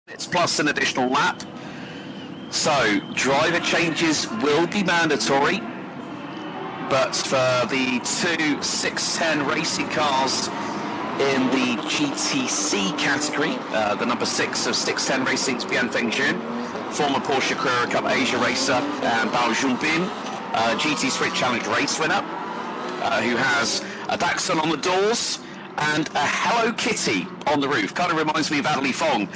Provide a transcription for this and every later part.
It's plus an additional lap. So driver changes will be mandatory, but for the two 610 racing cars in the GTC category, the number 6 of 610 Racing's Bian Fengjun, former Porsche Carrera Cup Asia racer, and Bao Junbin, GT Sprint Challenge race winner, who has a Dachshund on the doors and a Hello Kitty on the roof. Kind of reminds me of Ali Fong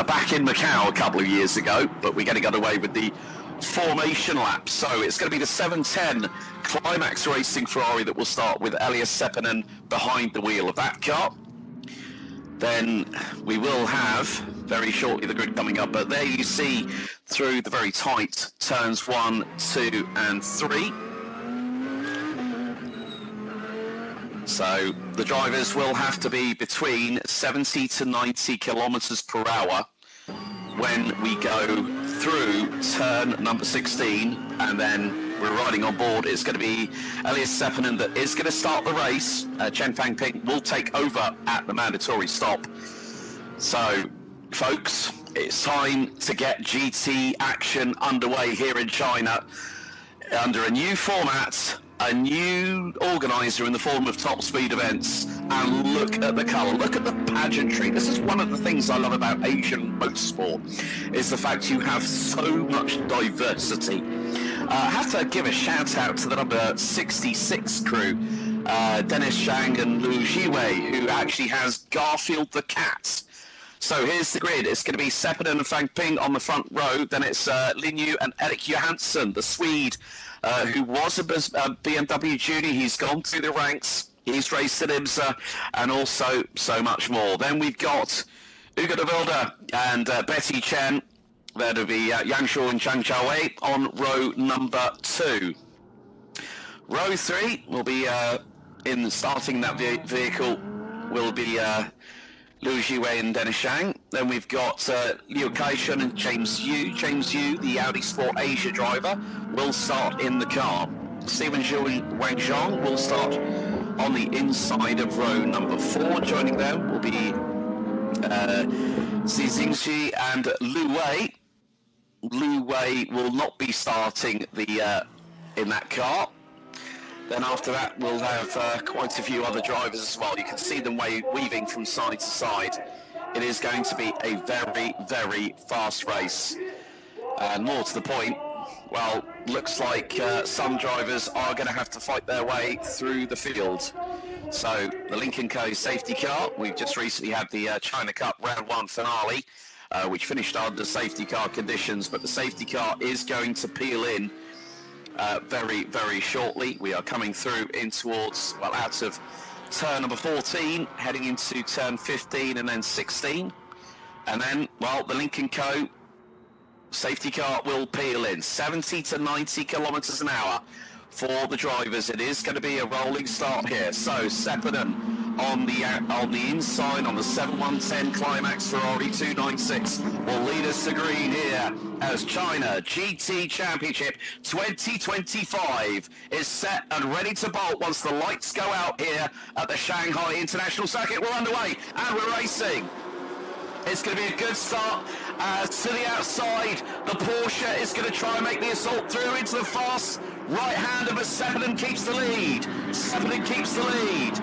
back in Macau a couple of years ago, but we're getting underway with the formation lap. So it's going to be the 710 Climax Racing Ferrari that will start with Elias Seppänen behind the wheel of that car. Then we will have very shortly the grid coming up, but there you see through the very tight turns 1, 2 and 3. So the drivers will have to be between 70 to 90 kilometers per hour when we go through turn number 16, and then we're riding on board. It's going to be Elias Seppänen that is going to start the race. Chen Fangping will take over at the mandatory stop. So, folks, it's time to get GT action underway here in China under a new format, a new organizer in the form of Top Speed events, and look at the colour, look at the pageantry. This is one of the things I love about Asian motorsport, is the fact you have so much diversity. I have to give a shout out to the number 66 crew, Dennis Zhang and Lu Jiwei, who actually has Garfield the cat. So here's the grid. It's going to be Seppänen and Fang Ping on the front row. Then it's Lin Yu and Erik Johansson, the Swede, who was a BMW junior. He's gone through the ranks. He's raced at IMSA, and also so much more. Then we've got Ugo de Wilde and Betty Chen. There'll be Yang Shuo and Chang Chaowei on row number 2. Row 3 will be in starting that vehicle will be Lu Jiwei and Dennis Zhang. Then we've got Liu Kaishun and James Yu. James Yu, the Audi Sport Asia driver, will start in the car. Stephen Zhou and Wang Zhong will start on the inside of row number 4. Joining them will be Xi Xingxi and Lu Wei. Lu Wei will not be starting the in that car. Then after that, we'll have quite a few other drivers as well. You can see them weaving from side to side. It is going to be a very, very fast race. And more to the point, well, looks like some drivers are going to have to fight their way through the field. So the Lincoln Co safety car, we've just recently had the China Cup Round 1 finale, which finished under safety car conditions, but the safety car is going to peel in very, very shortly. We are coming through in towards, well, out of turn number 14, heading into turn 15 and then 16. And then, well, the Lincoln Co safety car will peel in 70 to 90 kilometers an hour for the drivers. It is going to be a rolling start here. So Seppänen on the inside on the 7110 Climax Ferrari 296 will lead us to green here as China GT Championship 2025 is set and ready to bolt once the lights go out here at the Shanghai International Circuit. We're underway and we're racing. It's going to be a good start. To the outside, the Porsche is going to try and make the assault through into the fast right hand of Seppänen keeps the lead. Seppänen keeps the lead.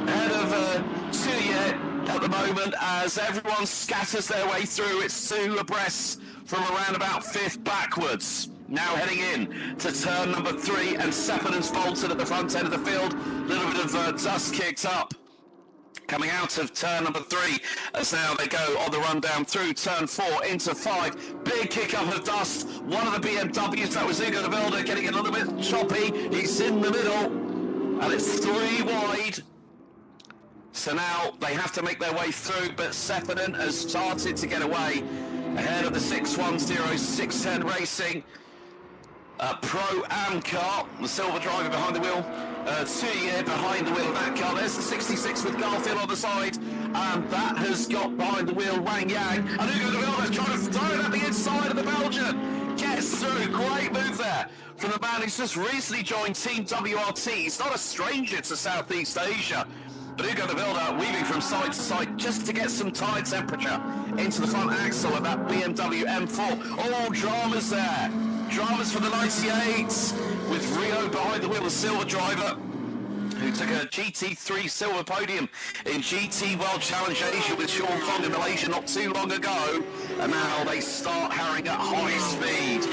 Ahead of Tuye at the moment as everyone scatters their way through. It's 2 abreast from around about 5th backwards. Now heading in to turn number 3 and Seppenen's bolted at the front end of the field. A little bit of dust kicked up. Coming out of turn number 3 as now they go on the run down through turn 4 into 5. Big kick up of dust. One of the BMWs, that was Ugo de Wilde, getting a little bit choppy. He's in the middle and it's 3 wide. So now they have to make their way through, but Seppänen has started to get away ahead of the 610 610 Racing Pro-Am car, the silver driver behind the wheel. Tuye behind the wheel of that car. There's the 66 with Garfield on the side, and that has got behind the wheel Wang Yang. And Ugo de Wilde is trying to throw it at the inside of the Belgian. Gets through. Great move there from the man who's just recently joined Team WRT. He's not a stranger to Southeast Asia. But Hugo the Builder weaving from side to side just to get some tire temperature into the front axle of that BMW M4. Oh, dramas there. Dramas for the 98s with Rio behind the wheel, the silver driver, who took a GT3 silver podium in GT World Challenge Asia with Sean Fong in Malaysia not too long ago. And now they start harrying at high speed.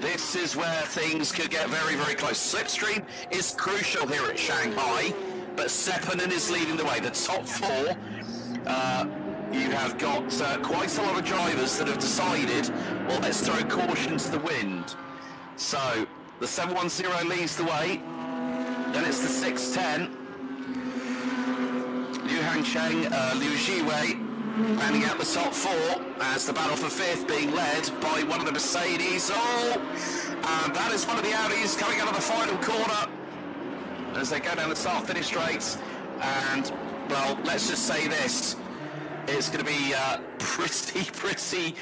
This is where things could get very, very close. Slipstream is crucial here at Shanghai, but Seppunen is leading the way. The top four, you have got quite a lot of drivers that have decided, well, let's throw caution to the wind. So the 710 leads the way. Then it's the 610. Liu Hangcheng, Liu Jiwei rounding out the top four as the battle for fifth being led by one of the Mercedes. Oh, and that is one of the Audis coming out of the final corner as they go down the start-finish straight. And, well, let's just say this. It's going to be pretty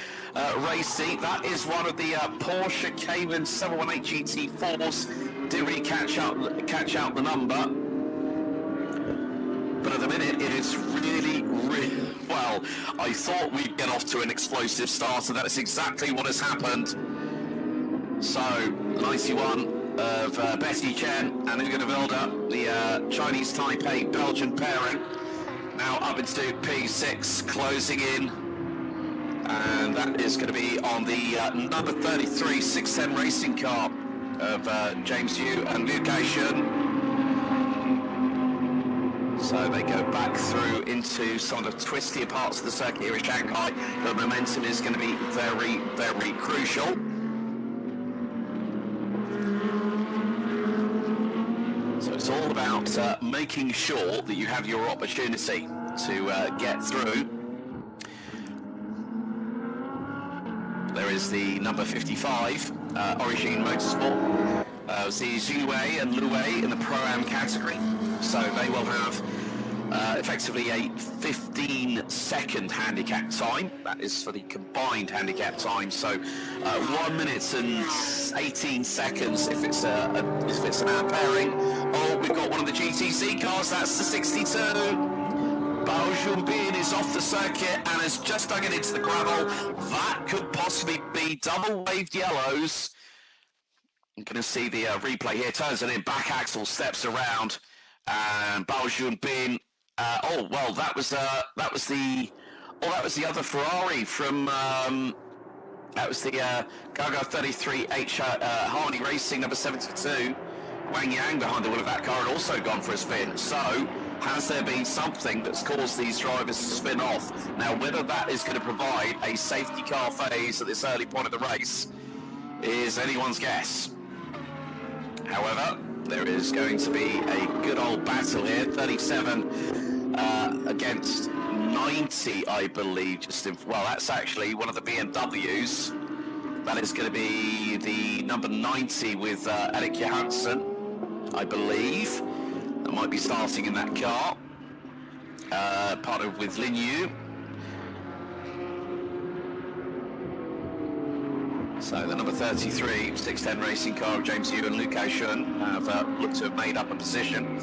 racy. That is one of the Porsche Cayman 718 GT4s. Didn't really catch out the number. But at the minute, it is really, well, I thought we'd get off to an explosive start, and that's exactly what has happened. So, 91 of Betty Chen and Hugo de Wilde, the Chinese Taipei Belgian pairing, now up into P6, closing in. And that is going to be on the number 33 610 racing car of James Yu and Liu Kaixun. So they go back through into some of the twistier parts of the circuit here in Shanghai. The momentum is going to be very, very crucial. So it's all about making sure that you have your opportunity to get through. There is the number 55, Origin Motorsport. The Zhuwei and Luwei in the Pro-Am category. So they will have effectively a 15-second handicap time. That is for the combined handicap time. So 1 minute and 18 seconds if it's an hour pairing. Oh, we've got one of the GTC cars. That's the 62. Bao Junbin is off the circuit and has just dug it into the gravel. That could possibly be double waved yellows. I'm going to see the replay here. Turns it in, back axle steps around, and Bao Junbin. Oh well, that was the other Ferrari from that was the Gaga 33H Harley Racing number 72. Wang Yang behind the wheel of that car had also gone for a spin. So has there been something that's caused these drivers to spin off? Now, whether that is going to provide a safety car phase at this early point of the race is anyone's guess. However, there is going to be a good old battle here. 37 against 90, I believe. Well, that's actually one of the BMWs. That is going to be the number 90 with Erik Johansson, I believe. That might be starting in that car. Partnered with Lin Yu. So the number 33, 610 racing car of James Yu and Liu Kaixun have looked to have made up a position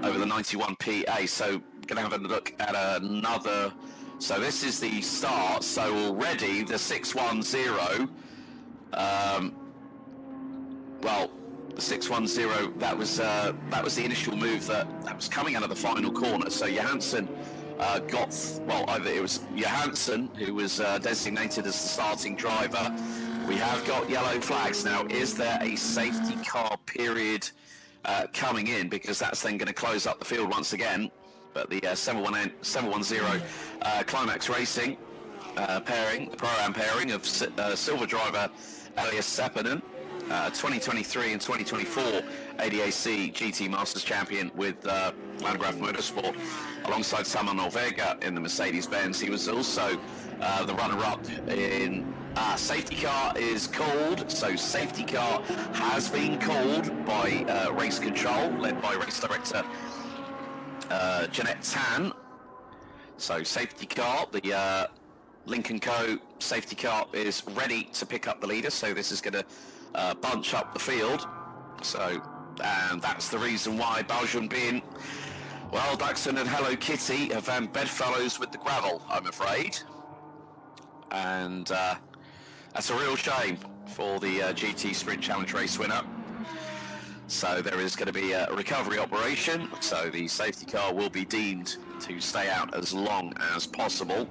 over the 91 PA. So going to have a look at another. So this is the start. So already the 610. Well, the 610. That was the initial move that was coming out of the final corner. So Johansson got, well, either it was Johansson who was designated as the starting driver. We have got yellow flags. Now, is there a safety car period coming in? Because that's then going to close up the field once again. But the 710 Climax Racing pairing, the Pro-Am pairing of silver driver Elias Seppunen, 2023 and 2024 ADAC GT Masters champion with Landgraf Motorsport, alongside Samuel Norvega in the Mercedes-Benz. He was also the runner-up in safety car is called. So safety car has been called by race control, led by race director Jeanette Tan. So safety car, the Lincoln Co safety car is ready to pick up the leader. So this is going to bunch up the field. So, and that's the reason why Bao Junbin Well, Daxon and Hello Kitty have found bedfellows with the gravel, I'm afraid. And that's a real shame for the GT Sprint Challenge race winner. So there is going to be a recovery operation, so the safety car will be deemed to stay out as long as possible.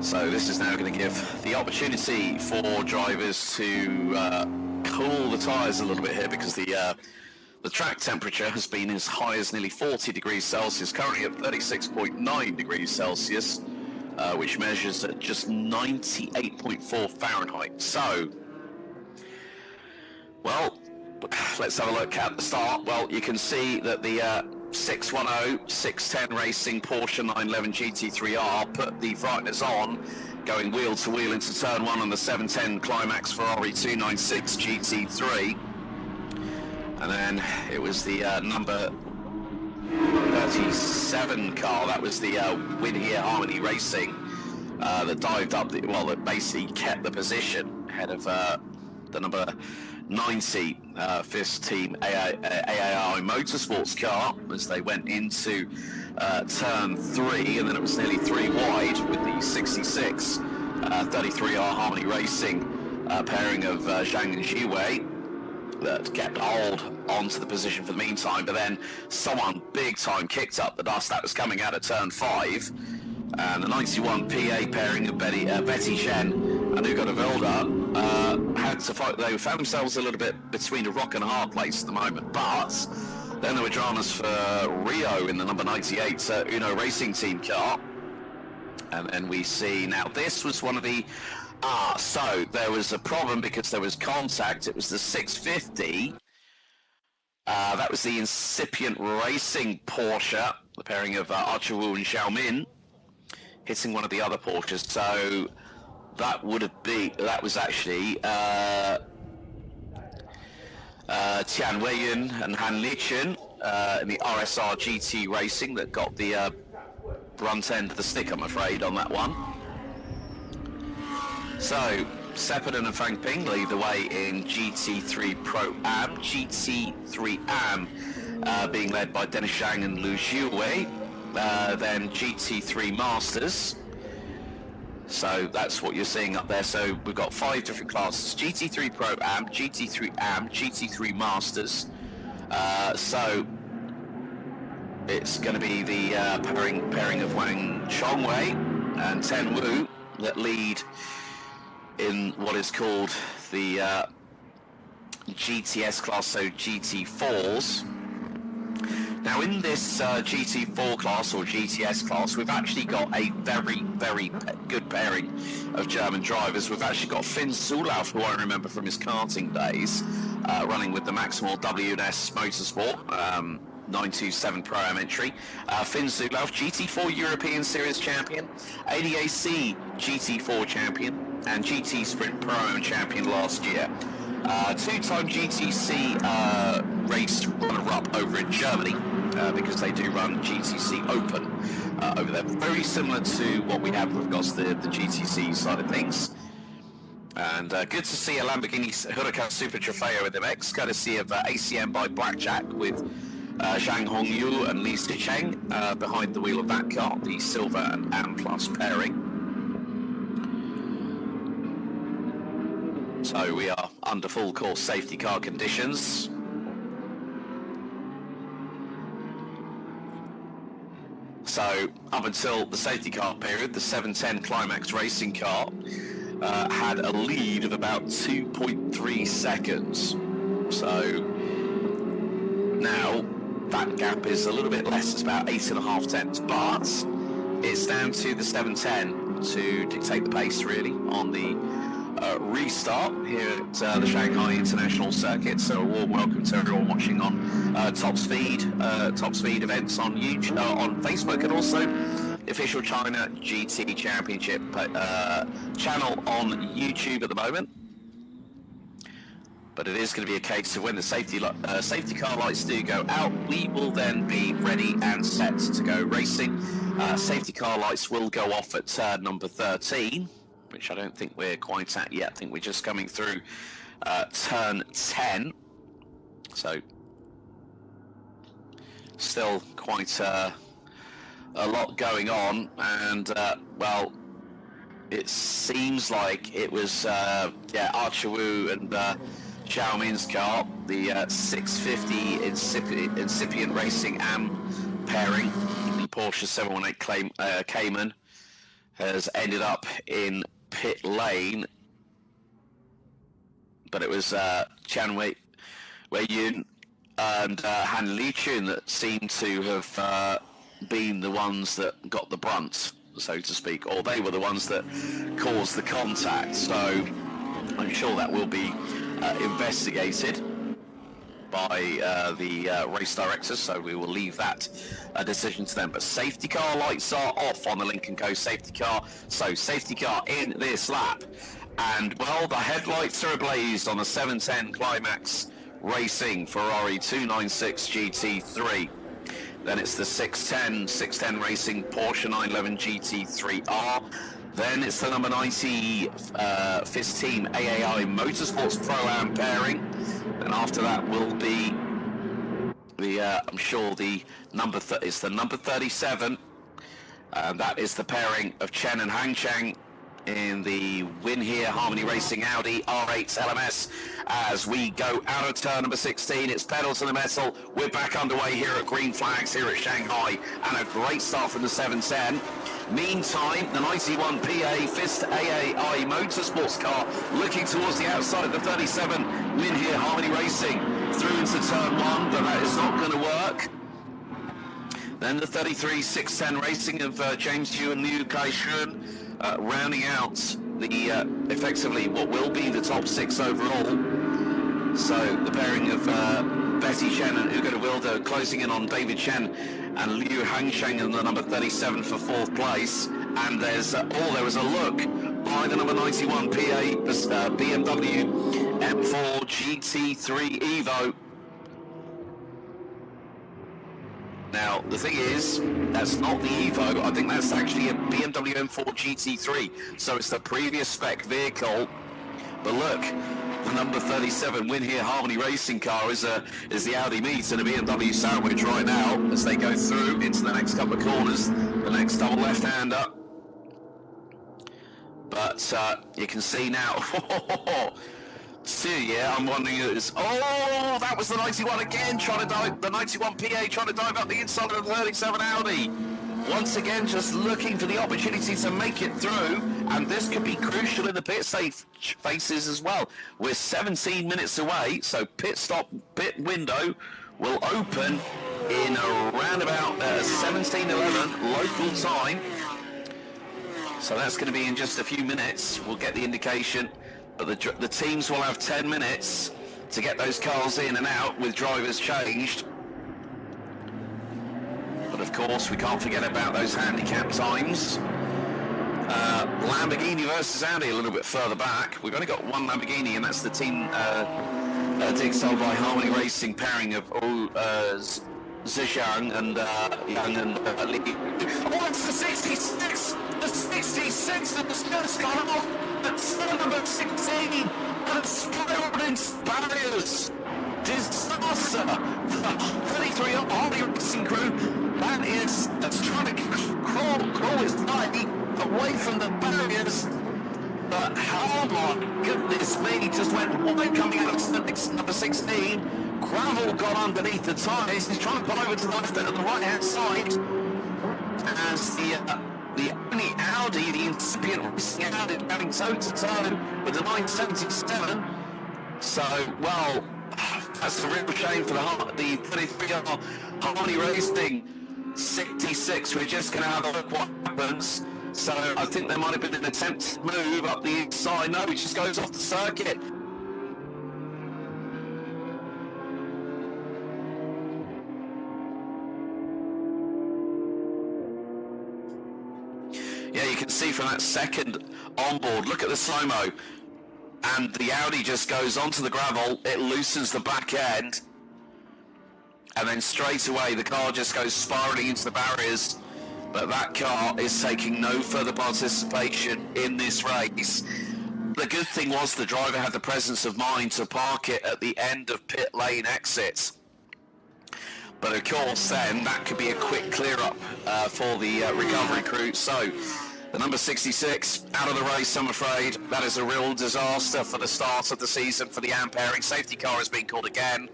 So this is now going to give the opportunity for drivers to cool the tyres a little bit here, because the track temperature has been as high as nearly 40 degrees Celsius, currently at 36.9 degrees Celsius, which measures at just 98.4 Fahrenheit. So, well, let's have a look at the start. Well, you can see that the 610, 610 Racing Porsche 911 GT3R put the brightness on, going wheel to wheel into turn 1 on the 710 Climax Ferrari 296 GT3. And then it was the number 37 car, that was the Win Here Harmony Racing, that dived up, that basically kept the position ahead of the number 90 FIS Team AAI Motorsports car as they went into turn 3, and then it was nearly 3 wide with the 66 33R Harmony Racing pairing of Zhang and Jiwei that kept hold onto the position for the meantime, but then someone big time kicked up the dust. That was coming out of turn 5, and the 91 PA pairing of Betty Shen and Hugo de Vilda had to fight. They found themselves a little bit between a rock and a hard place at the moment, but then there were dramas for Rio in the number 98 Uno Racing Team car. And then we see, now this was one of the so there was a problem because there was contact. It was the 650. That was the incipient Racing Porsche, the pairing of Archer Wu and Xiaomin, hitting one of the other Porsches. So that was actually Tian Weiyun and Han Lichun in the RSR GT Racing that got the brunt end of the stick, I'm afraid, on that one. So, Sepuden and Fang Ping lead the way in GT3 Pro-Am. GT3 Am being led by Dennis Zhang and Lu Jiwei. Then GT3 Masters. So that's what you're seeing up there. So we've got 5 different classes. GT3 Pro-Am, GT3 Am, GT3 Masters. So it's going to be the pairing of Wang Chongwei and Ten Wu that lead in what is called the GTS class, so GT4s. Now in this GT4 class or GTS class, we've actually got a very, very good pairing of German drivers. We've actually got Finn Zulauf, who I remember from his karting days, running with the Maximal W&S Motorsport, 927 Pro-Am entry. Finn Zulauf, GT4 European Series champion, ADAC GT4 champion, and GT Sprint Pro-Am champion last year. Two-time GTC race runner-up over in Germany, because they do run GTC Open over there. Very similar to what we have with regards to the GTC side of things. And good to see a Lamborghini Huracan Super Trofeo with MX, courtesy of ACM by Blackjack, with Zhang Hongyu and Li Sicheng behind the wheel of that car, the Silver and Am Plus pairing. So we are under full course safety car conditions. So up until the safety car period, the 710 Climax Racing car had a lead of about 2.3 seconds. So now that gap is a little bit less, it's about 8.5 tenths, but it's down to the 710 to dictate the pace really on the restart here at the Shanghai International Circuit. So a warm welcome to everyone watching on Top Speed events on YouTube, on Facebook, and also the official China GT Championship channel on YouTube at the moment. But it is going to be a case of when the safety car lights do go out, we will then be ready and set to go racing. Safety car lights will go off at turn number 13, which I don't think we're quite at yet. I think we're just coming through turn 10. So still quite a lot going on, and well, it seems like it was yeah, Archeroo and Xiaomin's car, the 650 incipient Racing AM pairing, the Porsche 718 Cayman, has ended up in pit lane, but it was Chan Wei-Yun and Han Lichun that seem to have been the ones that got the brunt, so to speak, or they were the ones that caused the contact. So I'm sure that will be investigated by the race directors, so we will leave that decision to them. But safety car lights are off on the Lincoln Co safety car, so safety car in this lap, and well, the headlights are ablaze on the 710 Climax Racing Ferrari 296 GT3. Then it's the 610 Racing Porsche 911 GT3R. Then it's the number 90 FIS Team AAI Motorsports Pro-Am pairing. And after that will be the, I'm sure the number, it's the number 37. That is the pairing of Chen and Hang Chang in the Win Here Harmony Racing Audi R8 LMS. As we go out of turn number 16, it's pedal to the metal. We're back underway here at Green Flags here at Shanghai, and a great start from the 710. Meantime, the 91 PA FIS AAI Motorsports car looking towards the outside of the 37 Win Here Harmony Racing through into turn 1, but that is not going to work. Then the 33 610 Racing of James Yu and Liu Kai-shun rounding out the effectively what will be the top 6 overall. So the pairing of Betty Chen and Ugo de Wilde closing in on David Chen and Liu Hangsheng in the number 37 for 4th place. And there's there was a look by the number 91 PA BMW M4 GT3 Evo. Now, the thing is, that's not the Evo. I think that's actually a BMW M4 GT3. So it's the previous spec vehicle. But look, the number 37 Win Here Harmony Racing car is the Audi meet and a BMW sandwich right now as they go through into the next couple of corners, the next double left-hander. But you can see now. See, yeah, I'm wondering is that was the 91 again, trying to dive, the 91 PA trying to dive up the inside of the 37 Audi. Once again, just looking for the opportunity to make it through, and this could be crucial in the pit safe faces as well. We're 17 minutes away, so pit window will open in around about 17:11 local time. So that's going to be in just a few minutes. We'll get the indication. But the teams will have 10 minutes to get those cars in and out with drivers changed. But of course, we can't forget about those handicap times. Lamborghini versus Audi a little bit further back. We've only got one Lamborghini, and that's the team Digsol by Harmony Racing pairing of Zhejiang and Yang and Li. Oh, it's the 66! The 66 that was just gone off! That's number 16! And it's spiraled into barriers! Disaster! The 33 Harmony Racing crew, that is, that's trying to crawl his way away from the barriers. But oh my goodness me, just went wide coming out of number 16. Gravel got underneath the tyres. He's trying to pull over to the left and the right hand side. As the only Audi, the incipient Racing Audi, going toe to toe with the 977. So, well, that's a real shame for the 33R Harmony Racing 66. We're just going to have a look what happens. So I think there might have been an attempt to move up the inside. No, he just goes off the circuit. Yeah, you can see from that second onboard, look at the slow-mo. And the Audi just goes onto the gravel, it loosens the back end. And then straight away the car just goes spiralling into the barriers. But that car is taking no further participation in this race. The good thing was the driver had the presence of mind to park it at the end of pit lane exits. But of course then that could be a quick clear up for the recovery crew. So the number 66 out of the race, I'm afraid. That is a real disaster for the start of the season for the AM pairing. Safety car has been called again.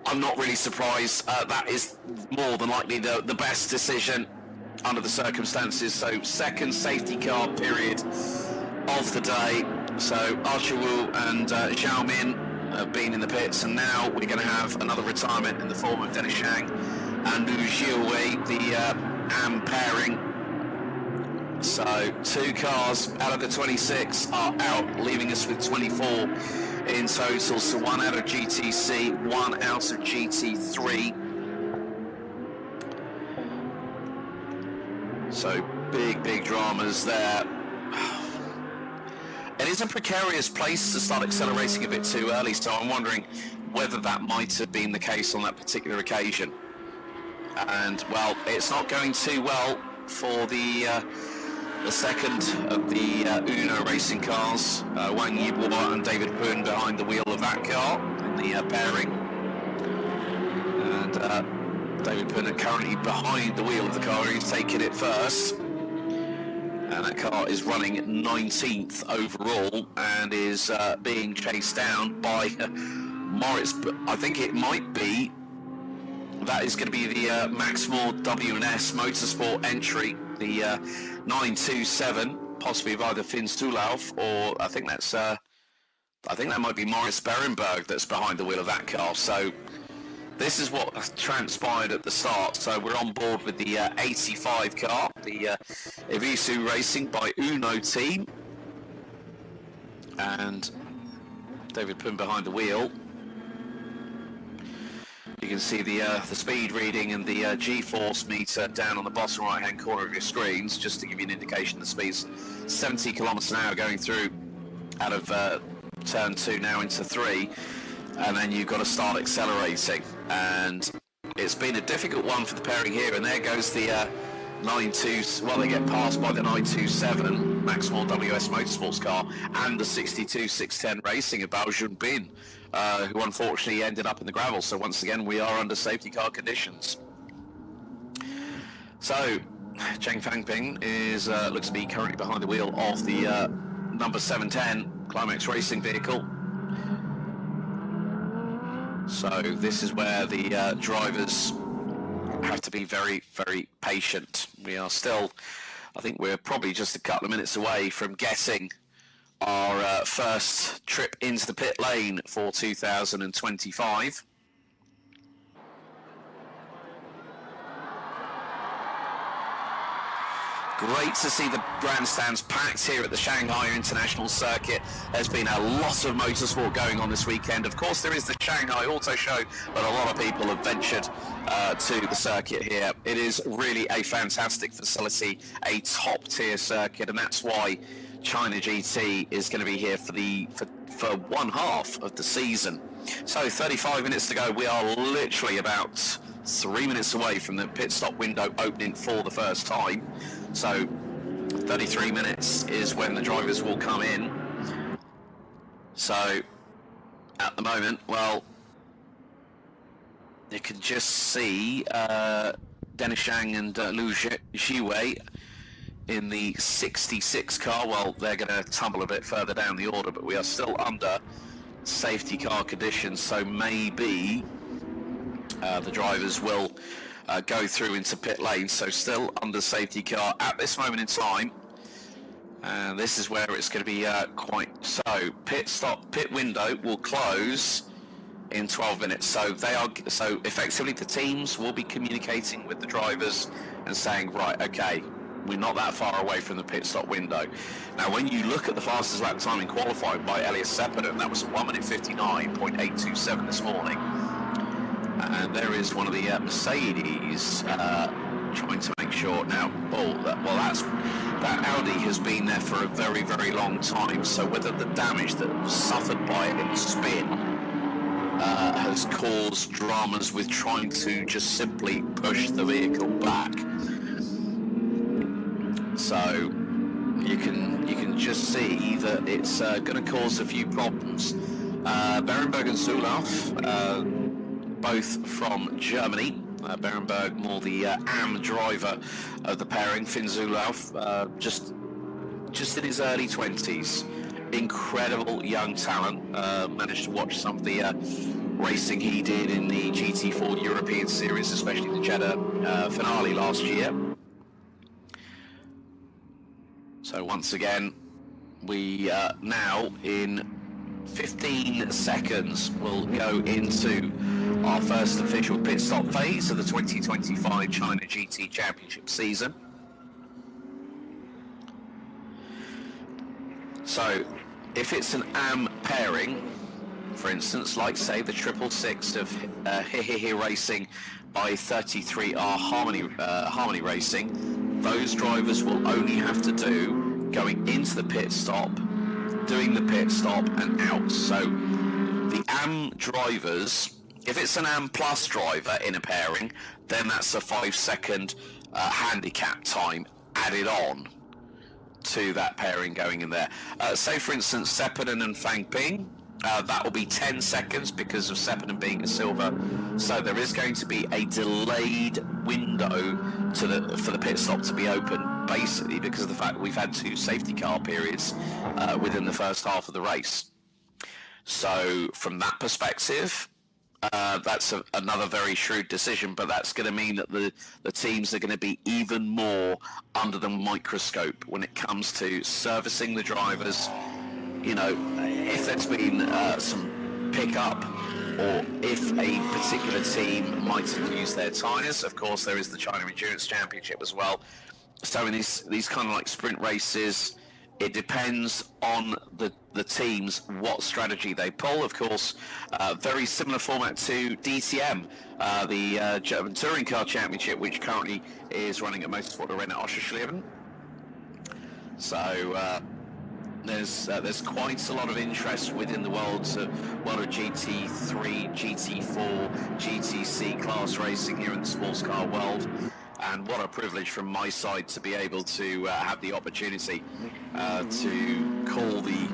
I'm not really surprised. That is more than likely the best decision under the circumstances. So second safety car period of the day. So Archer Wu and Xiao Min have been in the pits, and now we're going to have another retirement in the form of Dennis Shang and Liu Xiuwei, the AM pairing. So 2 cars out of the 26 are out, leaving us with 24 in total. So 1 out of GTC, 1 out of GT3. So big dramas there. It is a precarious place to start accelerating a bit too early, so I'm wondering whether that might have been the case on that particular occasion. And well, it's not going too well for the second of the Uno racing cars, Wang Yibo and David Poon behind the wheel of that car in the pairing. And David Poon currently behind the wheel of the car. He's taken it first. And that car is running 19th overall and is being chased down by Morris. I think it might be, that is going to be the Maximal W&S Motorsport entry, the 927, possibly by the Finn Stulauf, or I think that might be Morris Berenberg that's behind the wheel of that car. So this is what transpired at the start. So we're on board with the 85 car, the Evisu Racing by Uno team, and David Poon behind the wheel. You can see the speed reading and the G-force meter down on the bottom right-hand corner of your screens, just to give you an indication. The speed's 70 kilometers an hour going through out of turn 2 now into 3. And then you've got to start accelerating, and it's been a difficult one for the pairing here. And there goes the 92. Well, they get passed by the 927 Maximal WS Motorsports car and the 62 610 Racing of Bao Junbin, who unfortunately ended up in the gravel. So once again, we are under safety car conditions. So Cheng Fangping is looks to be currently behind the wheel of the number 710 Climax Racing vehicle. So this is where the drivers have to be very patient. We are still, I think we're probably just a couple of minutes away from getting our first trip into the pit lane for 2025. Great to see the grandstands packed here at the Shanghai International Circuit. There's been a lot of motorsport going on this weekend. Of course, there is the Shanghai Auto Show, but a lot of people have ventured to the circuit here. It is really a fantastic facility, a top-tier circuit, and that's why China GT is going to be here for one half of the season. So 35 minutes to go. We are literally about 3 minutes away from the pit stop window opening for the first time. So 33 minutes is when the drivers will come in. So at the moment, well, you can just see Dennis Shang and Liu Xiuwei in the 66 car. Well, they're going to tumble a bit further down the order, but we are still under safety car conditions, so maybe the drivers will go through into pit lane. So still under safety car at this moment in time, and this is where it's going to be quite so. Pit window will close in 12 minutes. So effectively the teams will be communicating with the drivers and saying, right, okay, we're not that far away from the pit stop window. Now, when you look at the fastest lap time in qualifying by Elias Sepinen, that was 1 minute 59.827 this morning. And there is one of the Mercedes trying to make sure now. That Audi has been there for a very long time. So whether the damage that was suffered by it in the spin has caused dramas with trying to just simply push the vehicle back. So you can just see that it's going to cause a few problems. Berenberg and Zulauf, both from Germany. Berenberg more the AM driver of the pairing. Finn Zulauf, just in his early 20s. Incredible young talent. Managed to watch some of the racing he did in the GT4 European Series, especially the Jeddah finale last year. So once again, we now in 15 seconds will go into our first official pit stop phase of the 2025 China GT Championship season. So if it's an AM pairing, for instance, like say the 666 of Hehehe Racing by 33R Harmony Racing, those drivers will only have to do going into the pit stop, doing the pit stop and out. So the AM drivers, if it's an AM plus driver in a pairing, then that's a 5-second handicap time added on to that pairing going in there. Say for instance Sepinen and Fang Ping, that will be 10 seconds because of Sepinen being a silver, so there is going to be a delayed window for the pit stop to be open, basically because of the fact that we've had 2 safety car periods within the first half of the race. So from that perspective, that's another very shrewd decision, but that's going to mean that the teams are going to be even more under the microscope when it comes to servicing the drivers. You know, if there's been some pickup, or if a particular team might have used their tyres. Of course, there is the China Endurance Championship as well. So in these kind of like sprint races, it depends on the teams what strategy they pull. Of course, very similar format to DTM, the German Touring Car Championship, which currently is running at Motorsport Arena Oschersleben. So there's quite a lot of interest within the world of GT3, GT4, GTC class racing here in the sports car world. And what a privilege from my side to be able to have the opportunity to call the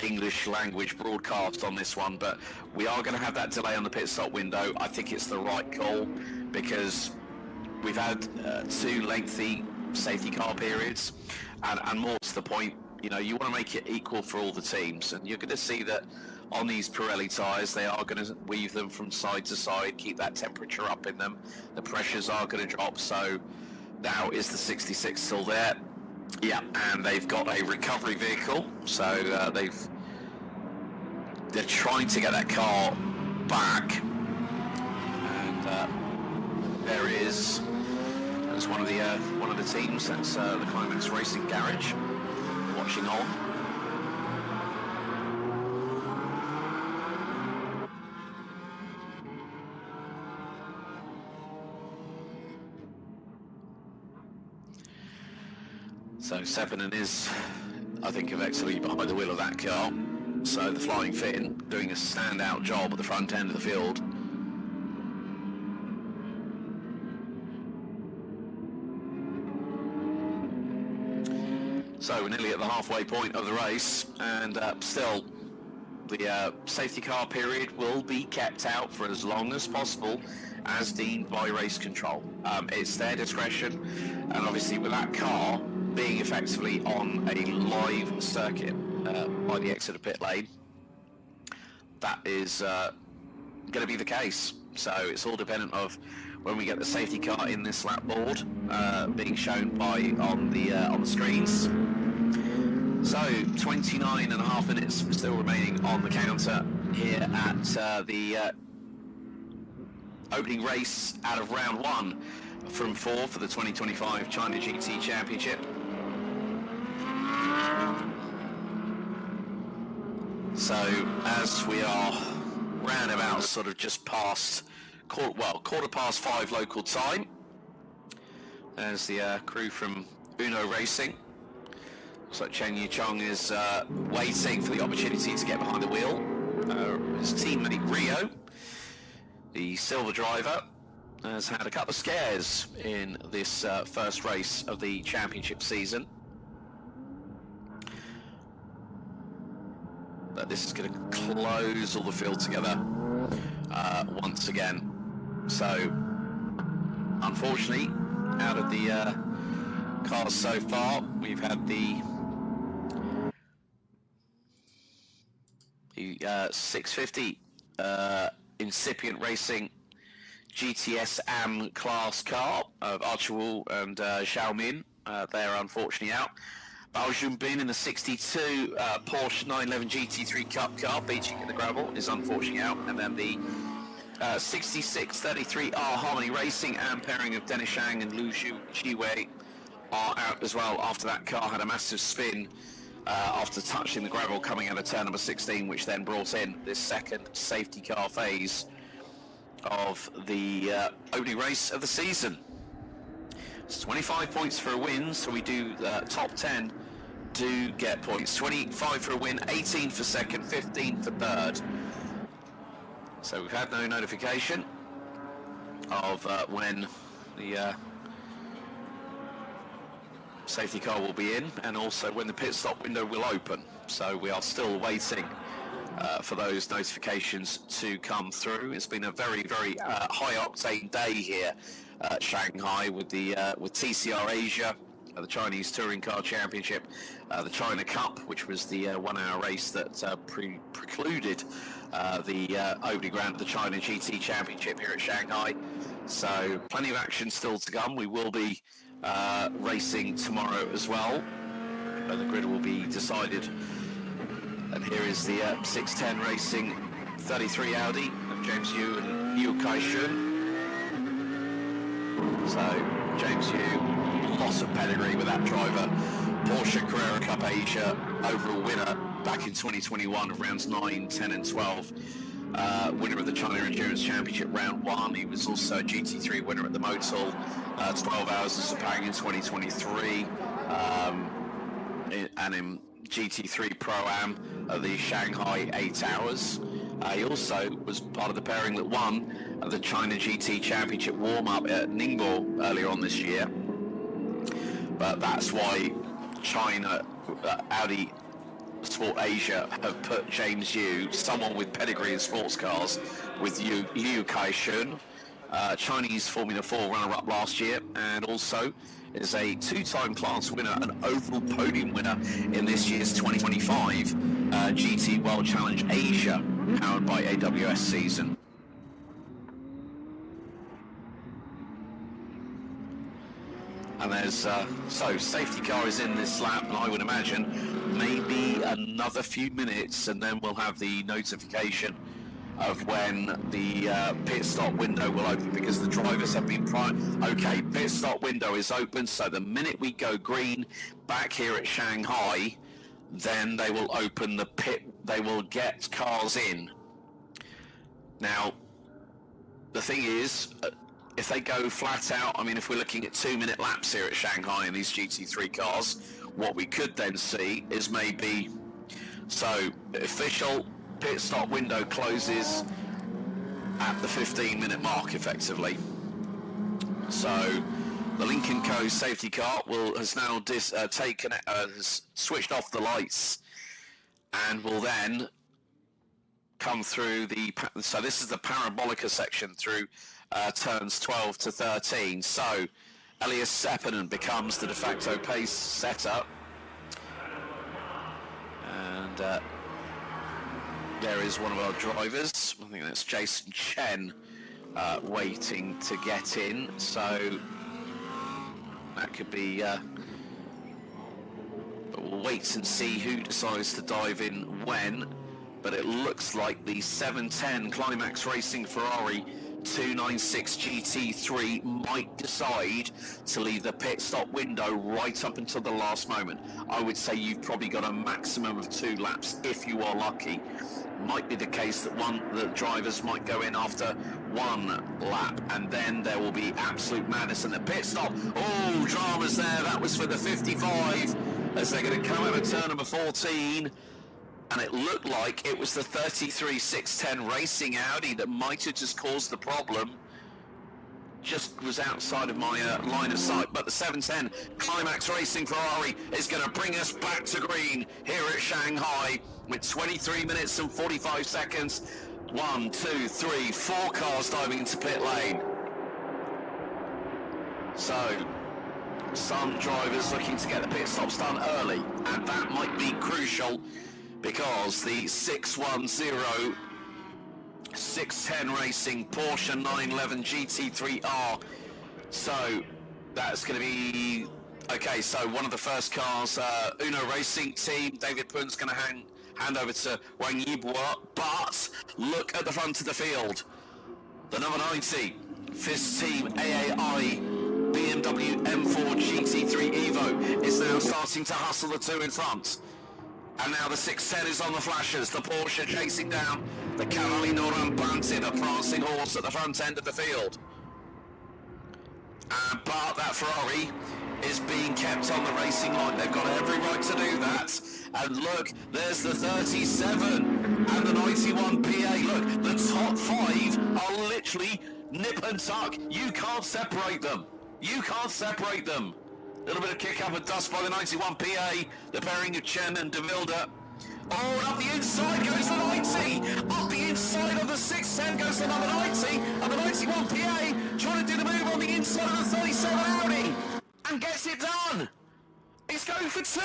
English language broadcast on this one. But we are going to have that delay on the pit stop window. I think it's the right call because we've had 2 lengthy safety car periods, and more to the point, you know, you want to make it equal for all the teams, and you're going to see that on these Pirelli tyres, they are going to weave them from side to side, keep that temperature up in them. The pressures are going to drop. So now is the 66 still there? Yeah, and they've got a recovery vehicle. So they're trying to get that car back. And there is one of the teams. That's the Climax Racing Garage watching on. So Sepinen is, I think, effectively behind the wheel of that car. So the Flying Finn doing a standout job at the front end of the field. So we're nearly at the halfway point of the race, and still the safety car period will be kept out for as long as possible as deemed by race control. It's their discretion, and obviously with that car being effectively on a live circuit by the exit of pit lane, that is going to be the case. So it's all dependent of when we get the safety car in this lap board being shown on the screens. So 29 and a half minutes still remaining on the counter here at the opening race out of round 1 from 4 for the 2025 China GT Championship. So as we are round about sort of just past, quarter past 5 local time, there's the crew from Uno Racing. Looks like Chen Yuchong is waiting for the opportunity to get behind the wheel. His teammate Rio, the silver driver, has had a couple of scares in this first race of the championship season. this is going to close all the field together once again. So, unfortunately, out of the cars so far, we've had the 650 incipient racing GTS class car of Archibald and Xiaomin. They're unfortunately out. Baojun Bin in the 62 Porsche 911 GT3 Cup car, beaching in the gravel, is unfortunately out. And then the 6633R Harmony Racing and pairing of Dennis Shang and Lu Jiwei are out as well, after that car had a massive spin after touching the gravel coming out of turn number 16, which then brought in this second safety car phase of the opening race of the season. It's 25 points for a win, so we do top 10 do get points. 25 for a win, 18 for second, 15 for third. So we've had no notification of when the safety car will be in, and also when the pit stop window will open. So we are still waiting for those notifications to come through. It's been a very, very high octane day here at Shanghai with the with TCR Asia, the Chinese Touring Car Championship, the China Cup, which was the 1 hour race that precluded the opening round of the China GT Championship here at Shanghai. So plenty of action still to come. We will be racing tomorrow as well. The grid will be decided. And here is the 610 Racing 33 Audi of James Yu and Yu Kai-shun. So James Yu, lots of pedigree with that driver. Porsche Carrera Cup Asia overall winner back in 2021 of rounds 9, 10 and 12. Winner of the China Endurance Championship round 1. He was also a GT3 winner at the Motul 12 Hours of Sepang in 2023. And in GT3 Pro-Am of the Shanghai 8 Hours. He also was part of the pairing that won the China GT Championship warm-up at Ningbo earlier on this year. But that's why China, Audi Sport Asia have put James Yu, someone with pedigree in sports cars, with Liu Kai-shun, Chinese Formula 4 runner-up last year, and also is a two-time class winner, an overall podium winner in this year's 2025 GT World Challenge Asia, powered by AWS season. And there's, so safety car is in this lap, and I would imagine maybe another few minutes, and then we'll have the notification of when the pit stop window will open, because the drivers have been okay, pit stop window is open, so the minute we go green back here at Shanghai, then they will open the pit, they will get cars in. Now, the thing is, if they go flat out, I mean, if we're looking at 2-minute laps here at Shanghai in these GT3 cars, what we could then see is maybe, so official pit stop window closes at the 15-minute mark, effectively. So the Lincoln Co safety car has now has switched off the lights, and will then come through the. So this is the Parabolica section through turns 12 to 13. So Elias Seppänen becomes the de facto pace setter, and there is one of our drivers. I think that's Jason Chen waiting to get in. So that could be. But we'll wait and see who decides to dive in when. But it looks like the 710 Climax Racing Ferrari 296 GT3 might decide to leave the pit stop window right up until the last moment. I would say you've probably got a maximum of 2 laps if you are lucky. Might be the case that the drivers might go in after 1 lap, and then there will be absolute madness in the pit stop. Oh, dramas there. That was for the 55 as they're going to come out of turn number 14. And it looked like it was the 33 610 Racing Audi that might have just caused the problem. just was outside of my line of sight, but the 710 Climax Racing Ferrari is going to bring us back to green here at Shanghai with 23 minutes and 45 seconds. 1, 2, 3, 4 cars diving into pit lane. So, some drivers looking to get the pit stops done early, and that might be crucial because the 610 610 Racing Porsche 911 GT3R, so that's going to be okay. So one of the first cars, Uno Racing Team, David Pun's going to hand over to Wang Yibua, but look at the front of the field. The number 90 FIS Team AAI BMW M4 GT3 Evo is now starting to hustle the two in front. And now the 610 is on the flashes, the Porsche chasing down the Cavalli Norambanti, the prancing horse at the front end of the field. But that Ferrari is being kept on the racing line. They've got every right to do that. And look, there's the 37 and the 91 PA. Look, the top 5 are literally nip and tuck. You can't separate them. You can't separate them. A little bit of kick up and dust by the 91 PA, the pairing of Chen and De Wilde. Oh, and up the inside goes the 90. Up the inside of the 610 goes the number 90. And the 91 PA trying to do the move on the inside of the 37 Audi. And gets it done. He's going for 2.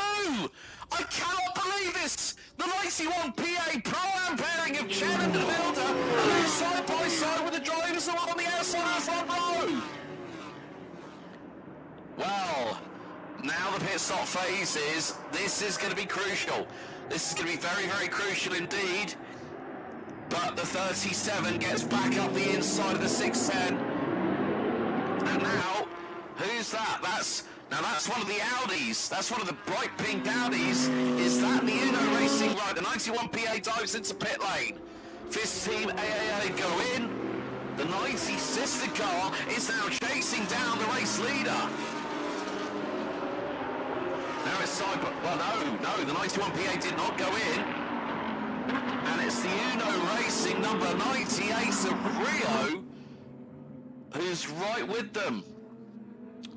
I cannot believe this. The 91 PA Pro-Am pairing of Chen and De Wilde are now side by side with the drivers that are on the outside of the front row. Well, now the pit stop phase this is going to be crucial. This is going to be very, very crucial indeed. But the 37 gets back up the inside of the 610. And now, who's that? That's one of the Audis. That's one of the bright pink Audis. Is that the Uno Racing? Right, the 91 PA dives into pit lane. FIS Team AAA go in. The 90 sister car is now chasing down the race leader. Now it's side, well no, the 91 PA did not go in. And it's the Uno Racing number 98 of Rio who's right with them.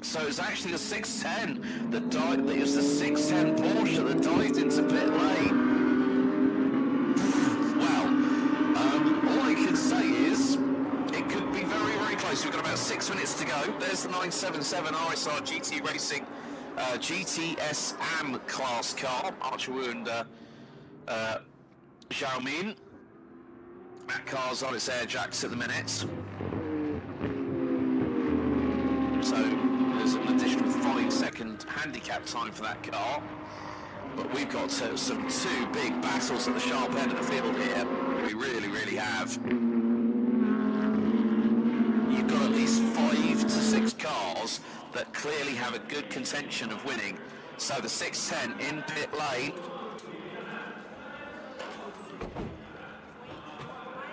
So it's actually the 610 that died, it was the 610 Porsche that dived into pit lane. Well, all I can say is, it could be very, very close. We've got about 6 minutes to go. There's the 977 RSR GT Racing GTS class car, Archer Wu and Zhao Min. That car's on its air jacks at the minute. So there's an additional 5-second handicap time for that car. But we've got some 2 big battles at the sharp end of the field here. We really, really have. You've got at least 5 to 6 cars that clearly have a good contention of winning. So the 610 in pit lane.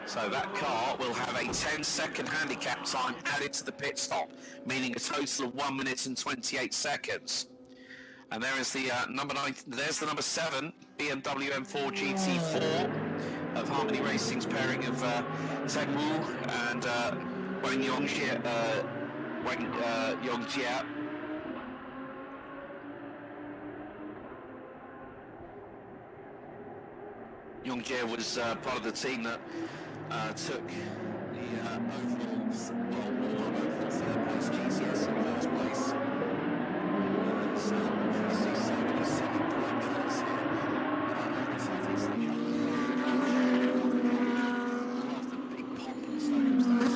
So that car will have a 10-second handicap time added to the pit stop, meaning a total of 1 minute and 28 seconds. And there is the number 9. There's the number 7 BMW M4 GT4 of Harmony Racing's pairing of Zheng Wu and Wang Yongjie. Yongjie. Yongjie was part of the team that took the overall third place GTS in first place. So you see so many second point colours here. After big pomp and circumstances.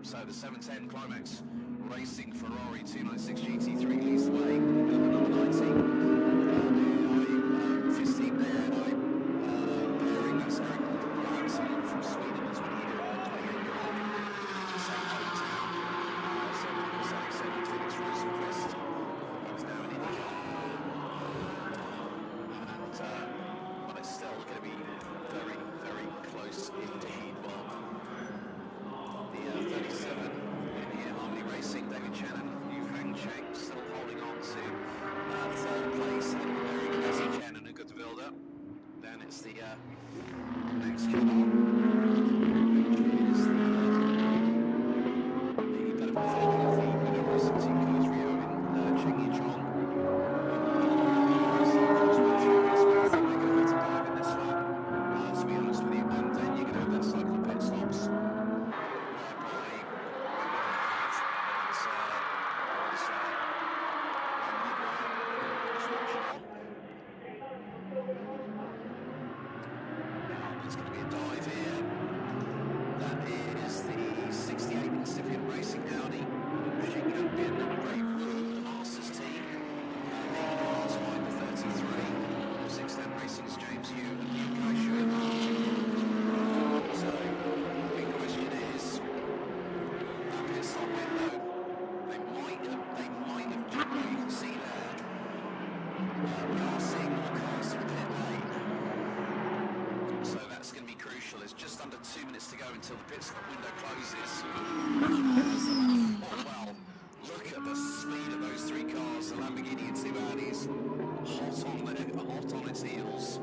So the 710 Climax Racing Ferrari 296 GT3 leads the way. Number 19. FIS Team there. Pairing that's Eric Johansson from Sweden and 28-year-old. Same hometown. So as Alex said, Felix Rosenquist is now in India. But it's still going to be very, very close indeed. Well, next car, which is the better performing of the winner racing team car 3 in Cheng Yichong. So just went through this one. I think they're going to have to dive in this one, to be honest with you, and then you're going to have that cycle of pit stops. There's going to be a dive here. That is the 68 incipient racing Audi, Xingyongbin Masters team. Leading cars by the 33. 610 Racing's James Yu and Yu Kaishu. So, the big question is, that pit stop window, they might have, you can see there, we are seeing more cars in pit lane. So that's going to be crucial. There's just under 2 minutes to go until the pit stop window closes. Oh well, look at the speed of those 3 cars. The Lamborghini and 2 Audis hot on its heels.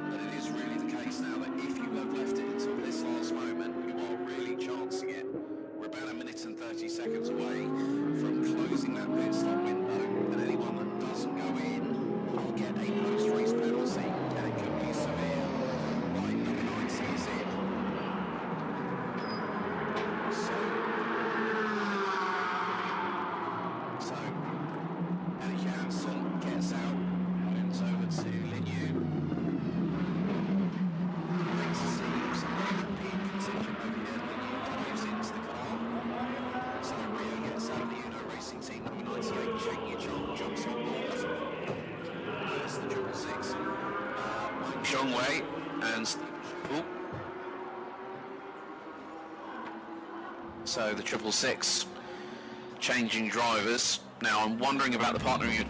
But it is really the case now that if you have left it until this last moment, you are really chancing it. We're about 1 minute and 30 seconds away from closing that pit stop window, and anyone that doesn't go in will get a post-race penalty, and it could be severe. Right, number 9 sees in. So Annie Jansen gets out, moves over to Linyu. Makes a seam, some European contingent over here. Linyu dives into the car. So Rio gets out of the Uno Racing team, number 98, Cheng Yichong jumps on board. There's the 666. Zhongwei and so the 666 changing drivers. Now I'm wondering about the partnering of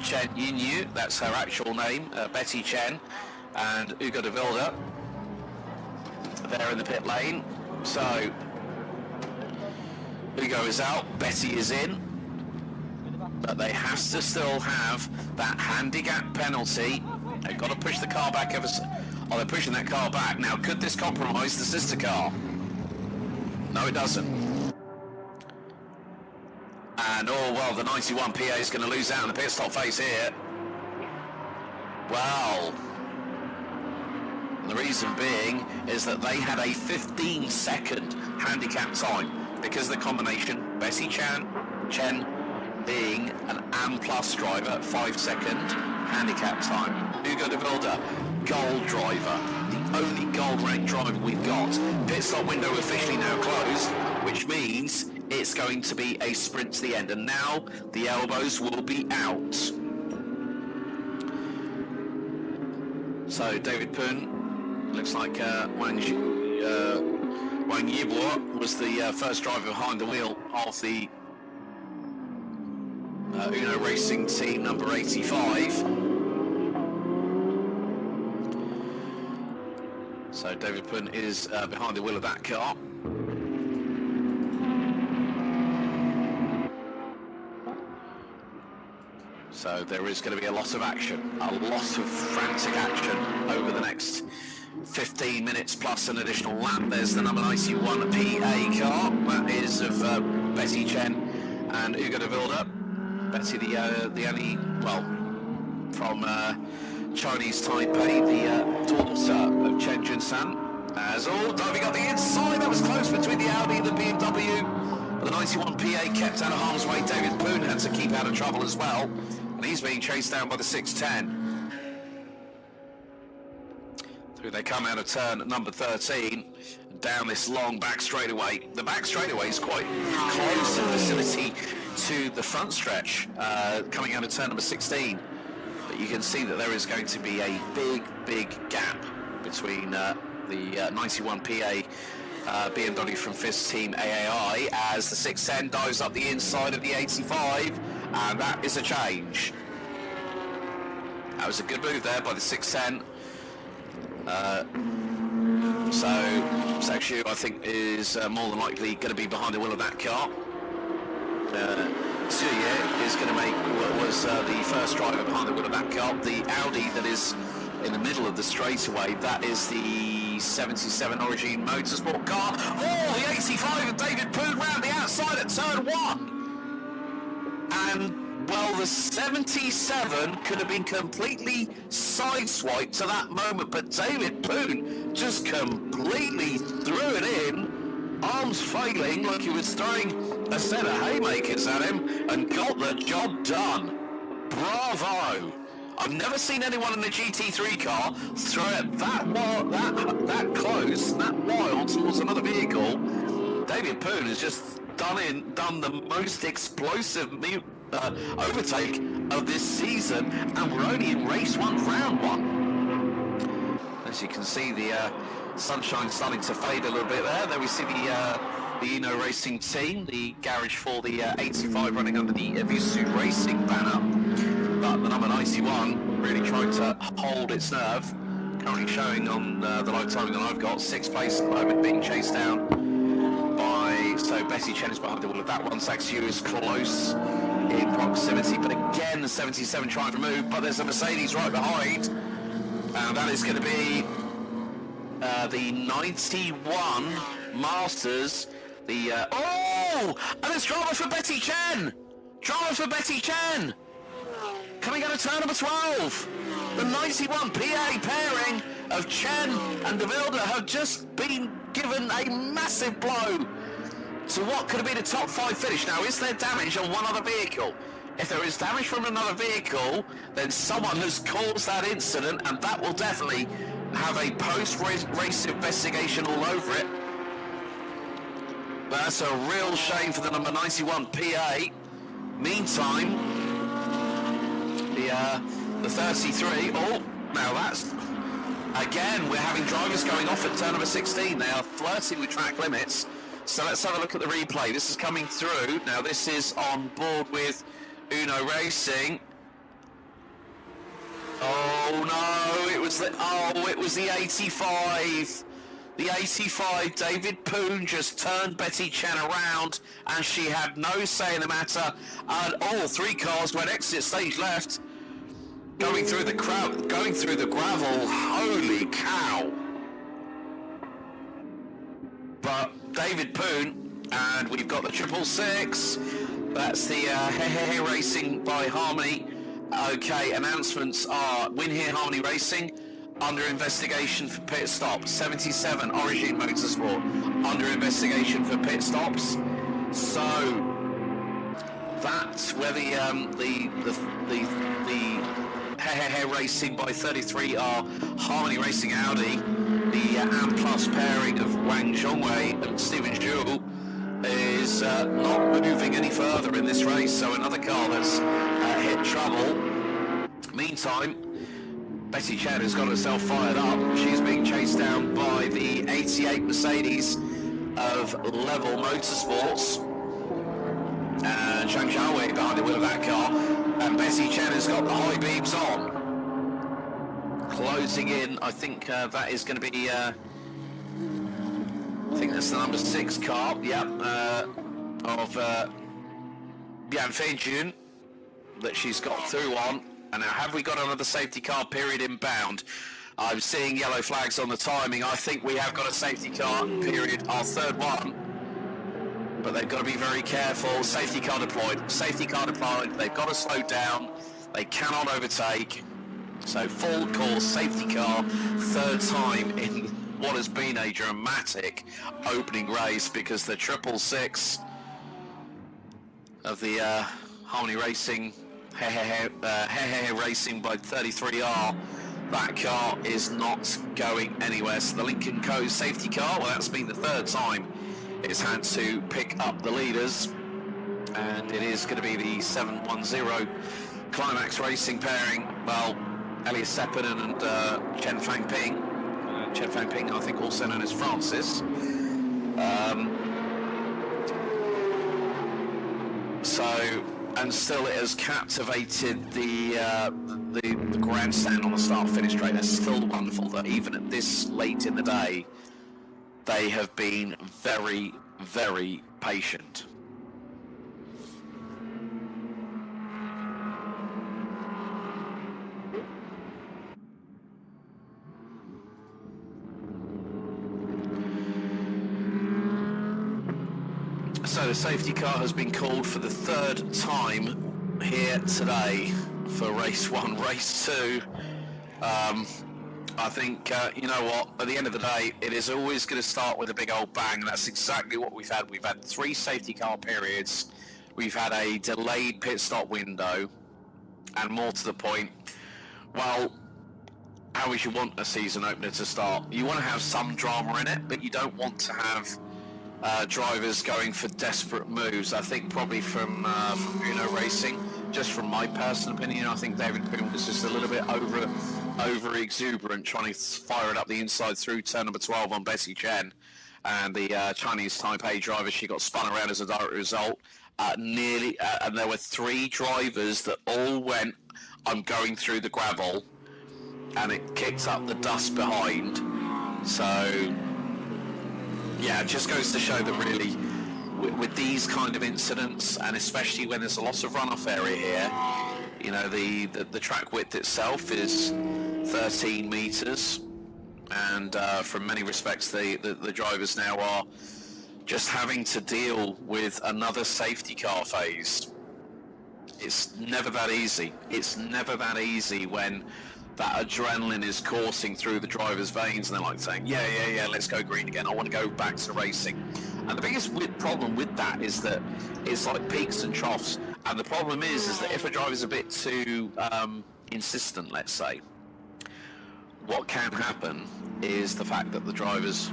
Chen Yinyu, that's her actual name, Betty Chen, and Ugo de Vilda. They're in the pit lane. So Ugo is out, Betty is in, but they have to still have that handicap penalty. They've got to push the car back ever so. Oh, they're pushing that car back. Now, could this compromise the sister car? No, it doesn't. And, oh, well, the 91 PA is going to lose out in the pit stop phase here. Well, the reason being is that they had a 15-second handicap time because of the combination, Bessie Chen being an AM Plus driver, 5-second handicap time. Ugo de Vilda, gold driver, the only gold rank driver we've got. Pit stop window officially now closed, which means it's going to be a sprint to the end, and now the elbows will be out. So David Poon, looks like Wang Yibo was the first driver behind the wheel of the Uno Racing team number 85. So David Poon is behind the wheel of that car. So there is going to be a lot of action, a lot of frantic action over the next 15 minutes plus an additional lap. There's the number 91 PA car, that is of Betty Chen and Ugo de Vilda. Betty, the only, well, from Chinese Taipei, the daughter of Chen Junsan. As all diving up the inside, that was close between the Audi and the BMW. The 91 PA kept out of harm's way. David Poon had to keep out of trouble as well, and he's being chased down by the 610. Through they come out of turn number 13, down this long back straightaway. The back straightaway is quite close in vicinity to the front stretch, coming out of turn number 16. But you can see that there is going to be a big gap between the 91 PA BMW from FIS Team AAI as the 610 dives up the inside of the 85, and that is a change. That was a good move there by the 610. So Sakshu, I think, is more than likely going to be behind the wheel of that car. Suyer is going to make what was the first driver behind the wheel of that car. The Audi that is in the middle of the straightaway, that is the 77 Origin Motorsport car. Oh, the 85 of David Poon round the outside at turn 1. And, well, the 77 could have been completely sideswiped to that moment, but David Poon just completely threw it in, arms failing, like he was throwing a set of haymakers at him, and got the job done. Bravo! I've never seen anyone in a GT3 car throw it that close, that wild towards another vehicle. David Poon has just done the most explosive overtake of this season, and we're only in race 1, round 1. As you can see, the sunshine starting to fade a little bit there. There we see the Uno Racing team, the garage for the 85 running under the Evisu Racing banner. But the number 91 really trying to hold its nerve. Currently showing on the live timing that I've got, 6th place at the moment, being chased down by, so Betty Chen is behind the wheel of that one. Saxu is close in proximity, but again the 77 trying to move, but there's a Mercedes right behind, and that is going to be the 91 Masters. The oh, and it's drama for Betty Chen. Drama for Betty Chen. Coming out of turn number 12. The 91 PA pairing of Chen and De Wilde have just been given a massive blow to what could have been a top 5 finish. Now, is there damage on one other vehicle? If there is damage from another vehicle, then someone has caused that incident, and that will definitely have a post-race investigation all over it. But that's a real shame for the number 91 PA. Meantime, the 33, oh, now that's, again, we're having drivers going off at turn number 16. They are flirting with track limits. So let's have a look at the replay. This is coming through. Now this is on board with Uno Racing. Oh no, it was the 85. The 85, David Poon just turned Betty Chen around, and she had no say in the matter. And all 3 cars went exit stage left. Going through the crowd, going through the gravel, holy cow. But David Poon, and we've got the 666, that's the Hey Racing by Harmony. Okay, announcements are Win Here Harmony Racing, under investigation for pit stop. 77 Origin Motorsport, under investigation for pit stops. So that's where the Hey Racing by 33 are Harmony Racing Audi. The AM Plus pairing of Wang Zhongwei and Steven Zhu is not moving any further in this race, so another car that's hit trouble. Meantime, Betty Chen has got herself fired up. She's being chased down by the 88 Mercedes of Level Motorsports. And Zhang Xiaowei behind the wheel of that car. And Betty Chen has got the high beams on. Closing in, I think that is going to be, I think that's the number 6 car, yeah, of Bian Feijun that she's got through on. And now, have we got another safety car period inbound? I'm seeing yellow flags on the timing. I think we have got a safety car period, our 3rd one. But they've got to be very careful. Safety car deployed. Safety car deployed. They've got to slow down. They cannot overtake. So full course safety car, 3rd time in what has been a dramatic opening race, because the 666 of the Harmony Racing, Racing by 33R, that car is not going anywhere. So the Lincoln Co safety car, well, that's been the 3rd time it's had to pick up the leaders, and it is going to be the 710 Climax Racing pairing. Well, Elias Sepinen and Chen Fangping. Chen Fangping, I think, also known as Francis. And still it has captivated the grandstand on the start-finish straight. It's still wonderful that even at this late in the day, they have been very, very patient. So the safety car has been called for the third time here today for race 1. Race 2, I think, you know what, at the end of the day, it is always going to start with a big old bang, and that's exactly what we've had. We've had 3 safety car periods, we've had a delayed pit stop window, and more to the point, well, how would you want a season opener to start? You want to have some drama in it, but you don't want to have drivers going for desperate moves. I think probably from Racing, just from my personal opinion, I think David Pym was just a little bit over exuberant, trying to fire it up the inside through turn number 12 on Bessie Chen, and the Chinese Taipei driver, she got spun around as a direct result. And there were 3 drivers that all went, I'm going through the gravel, and it kicked up the dust behind. So yeah, it just goes to show that really with these kind of incidents, and especially when there's a lot of runoff area here, you know, the track width itself is 13 meters, and from many respects the drivers now are just having to deal with another safety car phase. It's never that easy. It's never that easy when that adrenaline is coursing through the driver's veins and they're like saying, yeah, let's go green again, I want to go back to racing. And the biggest problem with that is that it's like peaks and troughs, and the problem is that if a driver's a bit too insistent, let's say, what can happen is the fact that the drivers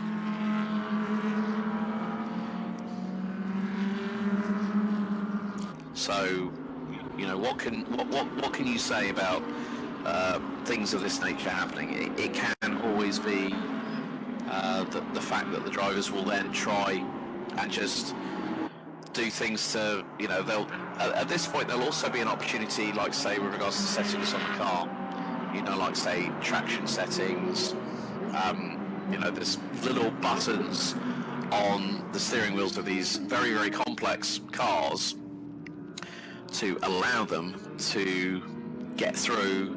so, you know, what can you say about things of this nature happening? It can always be the fact that the drivers will then try and just do things to, you know, they'll at this point there'll also be an opportunity, like say with regards to settings on the car, you know, like say traction settings, you know, there's little buttons on the steering wheels of these very, very complex cars to allow them to get through,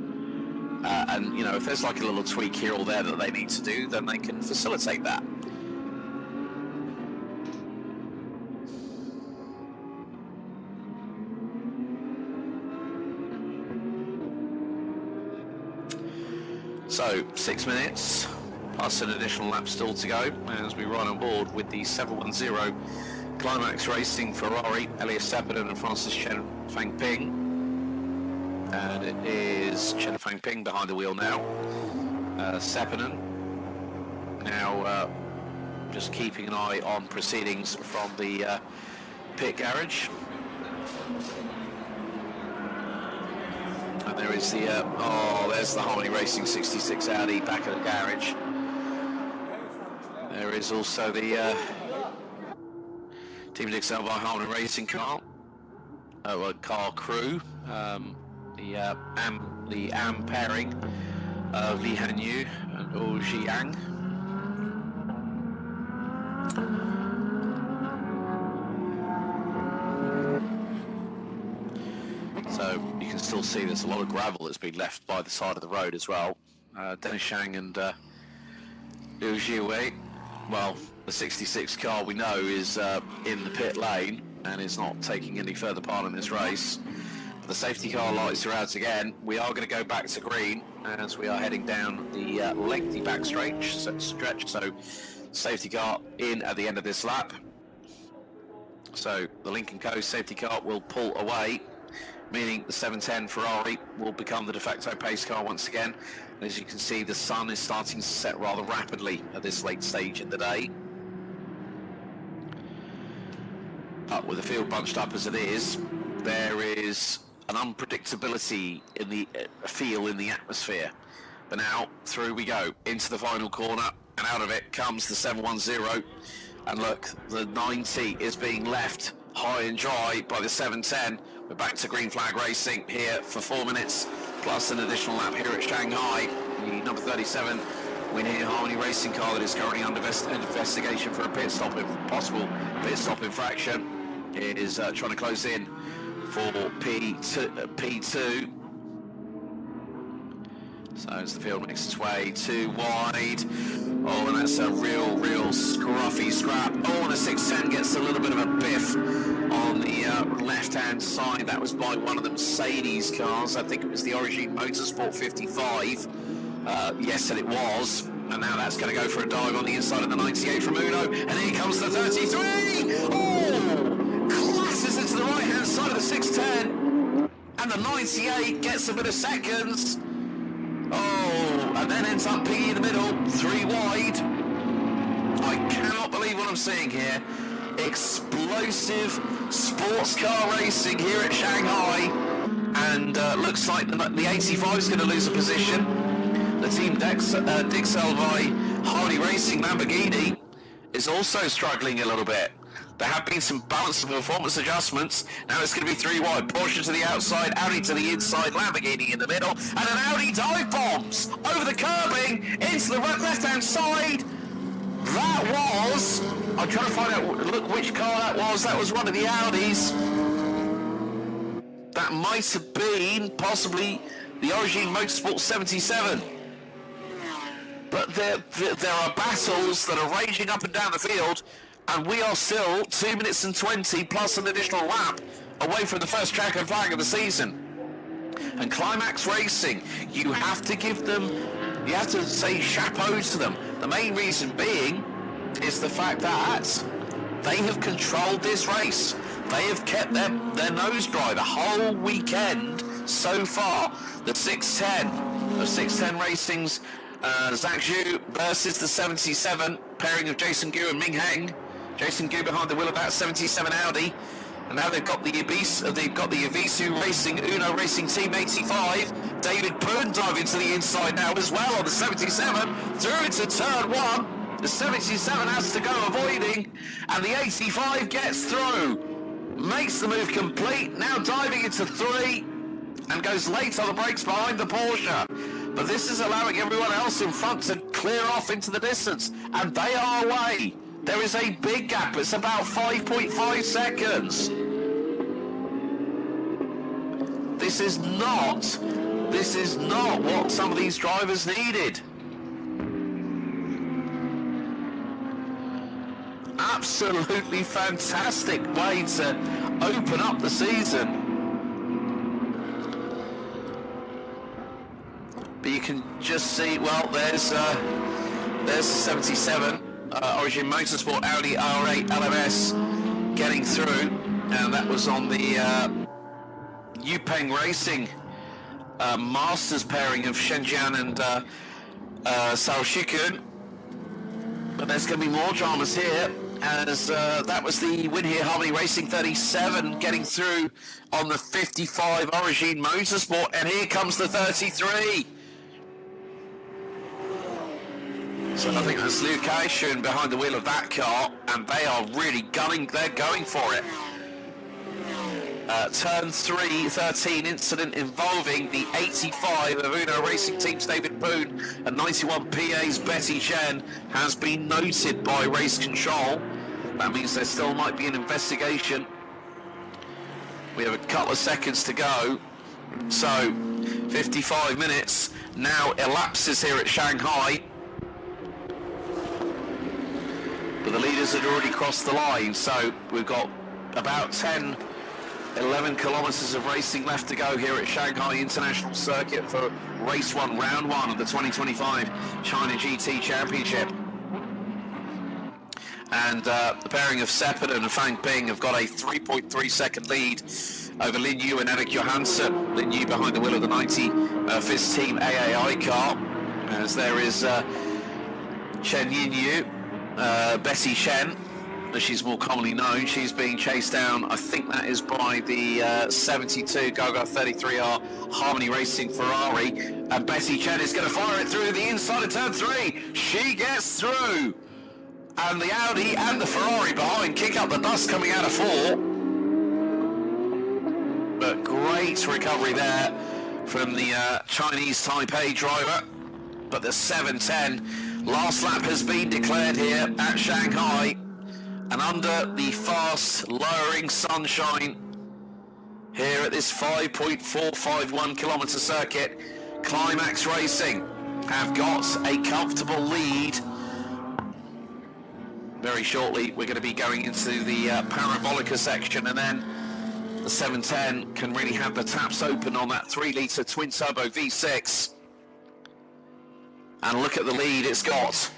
and you know, if there's like a little tweak here or there that they need to do, then they can facilitate that. So 6 minutes plus an additional lap still to go as we ride on board with the 710 Climax Racing Ferrari, Elias Sepinen and Francis Chen Fangping. And it is Chen Fangping behind the wheel now. Sepinen now just keeping an eye on proceedings from the pit garage. And there is the, there's the Harmony Racing 66 Audi back at the garage. There is also the Team Dixon by Harmony Racing car, car crew, the AM pairing of Li Hanyu and Oh Jiang. So you can still see there's a lot of gravel that's been left by the side of the road as well. Dennis Shang and Liu Jiwei, well, the 66 car we know is in the pit lane and is not taking any further part in this race. The safety car lights are out again. We are going to go back to green as we are heading down the lengthy back stretch. So safety car in at the end of this lap. So the Lincoln Co safety car will pull away, meaning the 710 Ferrari will become the de facto pace car once again. And as you can see, the sun is starting to set rather rapidly at this late stage in the day. But with the field bunched up as it is, there is an unpredictability in the feel in the atmosphere. But now through we go into the final corner, and out of it comes the 710. And look, the 90 is being left high and dry by the 710. We're back to green flag racing here for 4 minutes plus an additional lap here at Shanghai. The number 37 Win Here Harmony Racing car that is currently under investigation for a pit stop, possible pit stop infraction. It is trying to close in for P2. So as the field makes its way too wide. Oh, and that's a real scruffy scrap. Oh, and a 610 gets a little bit of a biff on the left-hand side. That was by one of the Mercedes cars. I think it was the Origin Motorsport 55. Yes, and it was. And now that's going to go for a dive on the inside of the 98 from Uno. And here comes the 33. Oh! Classes into the right-hand side of the 610. And the 98 gets a bit of seconds. Oh, and then ends up piggy in the middle, 3 wide. I cannot believe what I'm seeing here. Explosive sports car racing here at Shanghai. And looks like the 85 is going to lose a position. The Team Dixelvi Harley Racing Lamborghini is also struggling a little bit. There have been some balance and performance adjustments. Now it's going to be 3 wide. Porsche to the outside, Audi to the inside, Lamborghini in the middle, and an Audi dive bombs over the curbing into the left-hand side. That was... I'm trying to find out, look which car that was. That was one of the Audis. That might have been possibly the Origin Motorsport 77. But there are battles that are raging up and down the field. And we are still 2 minutes and 20 plus an additional lap away from the first checkered flag of the season. And Climax Racing, you have to give them, you have to say chapeau to them. The main reason being is the fact that they have controlled this race. They have kept their nose dry the whole weekend so far. The 610 of 610 Racing's Zhak Zhu versus the 77 pairing of Jason Gu and Ming Heng. Jason Gu behind the wheel of that 77 Audi, and now they've got the Yavisu Racing Uno Racing Team 85. David Poon diving to the inside now as well on the 77 through into turn 1. The 77 has to go avoiding, and the 85 gets through, makes the move complete. Now diving into 3 and goes late on the brakes behind the Porsche. But this is allowing everyone else in front to clear off into the distance, and they are away. There is a big gap. It's about 5.5 seconds. This is not what some of these drivers needed. Absolutely fantastic way to open up the season. But you can just see, well, there's the 77 Origin Motorsport Audi R8 LMS getting through, and that was on the Yupeng Racing Masters pairing of Shenzhen and Shaoxikun. But there's going to be more dramas here, as that was the Win Here Harmony Racing 37 getting through on the 55 Origin Motorsport, and here comes the 33. So I think that's Liu Kaishun behind the wheel of that car, and they are really gunning, they're going for it. Turn 3, 13 incident involving the 85 of Uno Racing Team's David Poon and 91 PA's Betty Chen has been noted by Race Control. That means there still might be an investigation. We have a couple of seconds to go. So 55 minutes now elapses here at Shanghai. But the leaders had already crossed the line, so we've got about 11 kilometres of racing left to go here at Shanghai International Circuit for Race 1, Round 1 of the 2025 China GT Championship. And the pairing of Seppert and Fang Ping have got a 3.3 second lead over Lin Yu and Erik Johansson. Lin Yu behind the wheel of the 95th Team AAI car, as there is Chen Yin Yu. Betty Chen, as she's more commonly known, she's being chased down, I think that is by the 72 Goga 33R Harmony Racing Ferrari, and Betty Chen is going to fire it through the inside of turn 3. She gets through, and the Audi and the Ferrari behind kick up the dust coming out of 4. But great recovery there from the Chinese Taipei driver. But the 710 last lap has been declared here at Shanghai, and under the fast lowering sunshine here at this 5.451 kilometre circuit, Climax Racing have got a comfortable lead very shortly we're going to be going into the Parabolica section, and then the 710 can really have the taps open on that 3-litre twin-turbo V6. And look at the lead it's got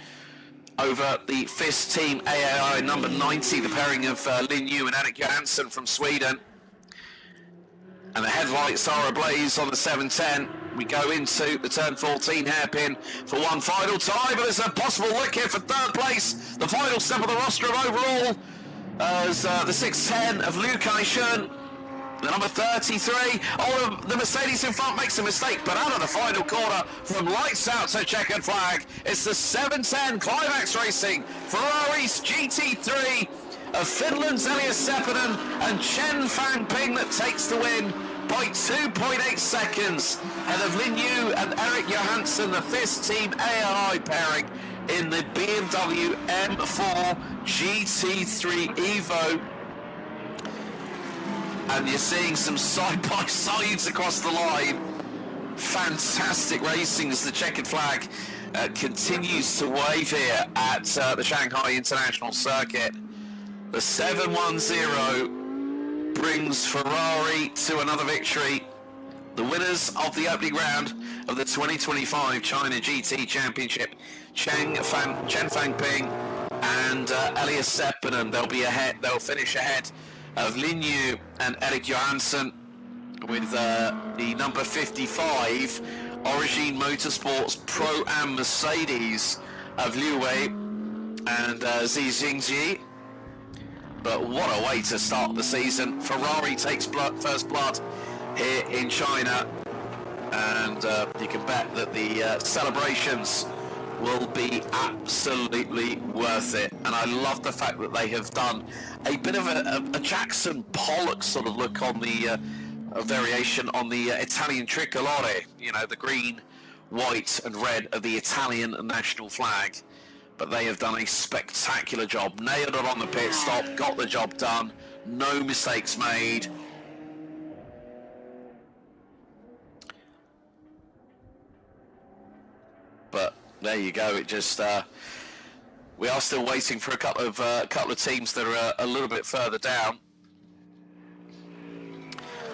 over the FIS Team AAI number 90, the pairing of Lin Yu and Erik Johansson from Sweden. And the headlights are ablaze on the 710. We go into the turn 14 hairpin for one final time, but there's a possible look here for third place. The final step of the rostrum overall as the 610 of Liu Kai-shun. The number 33, the Mercedes in front makes a mistake, but out of the final corner from lights out to checkered flag, it's the 710 Climax Racing, Ferrari's GT3 of Finland's Elias Seppänen and Chen Fang-Ping that takes the win by 2.8 seconds ahead of Lin Yu and Erik Johansson, the FIS Team AAI pairing in the BMW M4 GT3 Evo. And you're seeing some side-by-sides across the line. Fantastic racing as the checkered flag continues to wave here at the Shanghai International Circuit. The 710 brings Ferrari to another victory. The winners of the opening round of the 2025 China GT Championship, Chen Fang-Ping and Elias Seppänen. They'll finish ahead of Lin Yu and Erik Johansson with the number 55 Origin Motorsports Pro-Am Mercedes of Liu Wei and Xi Jingji. But what a way to start the season. Ferrari takes first blood here in China, and you can bet that the celebrations will be absolutely worth it. And I love the fact that they have done a bit of a Jackson Pollock sort of look on the a variation on the Italian tricolore, you know, the green, white and red of the Italian national flag. But they have done a spectacular job, nailed it on the pit stop, got the job done, no mistakes made. But there you go. It just we are still waiting for a couple of teams that are a little bit further down.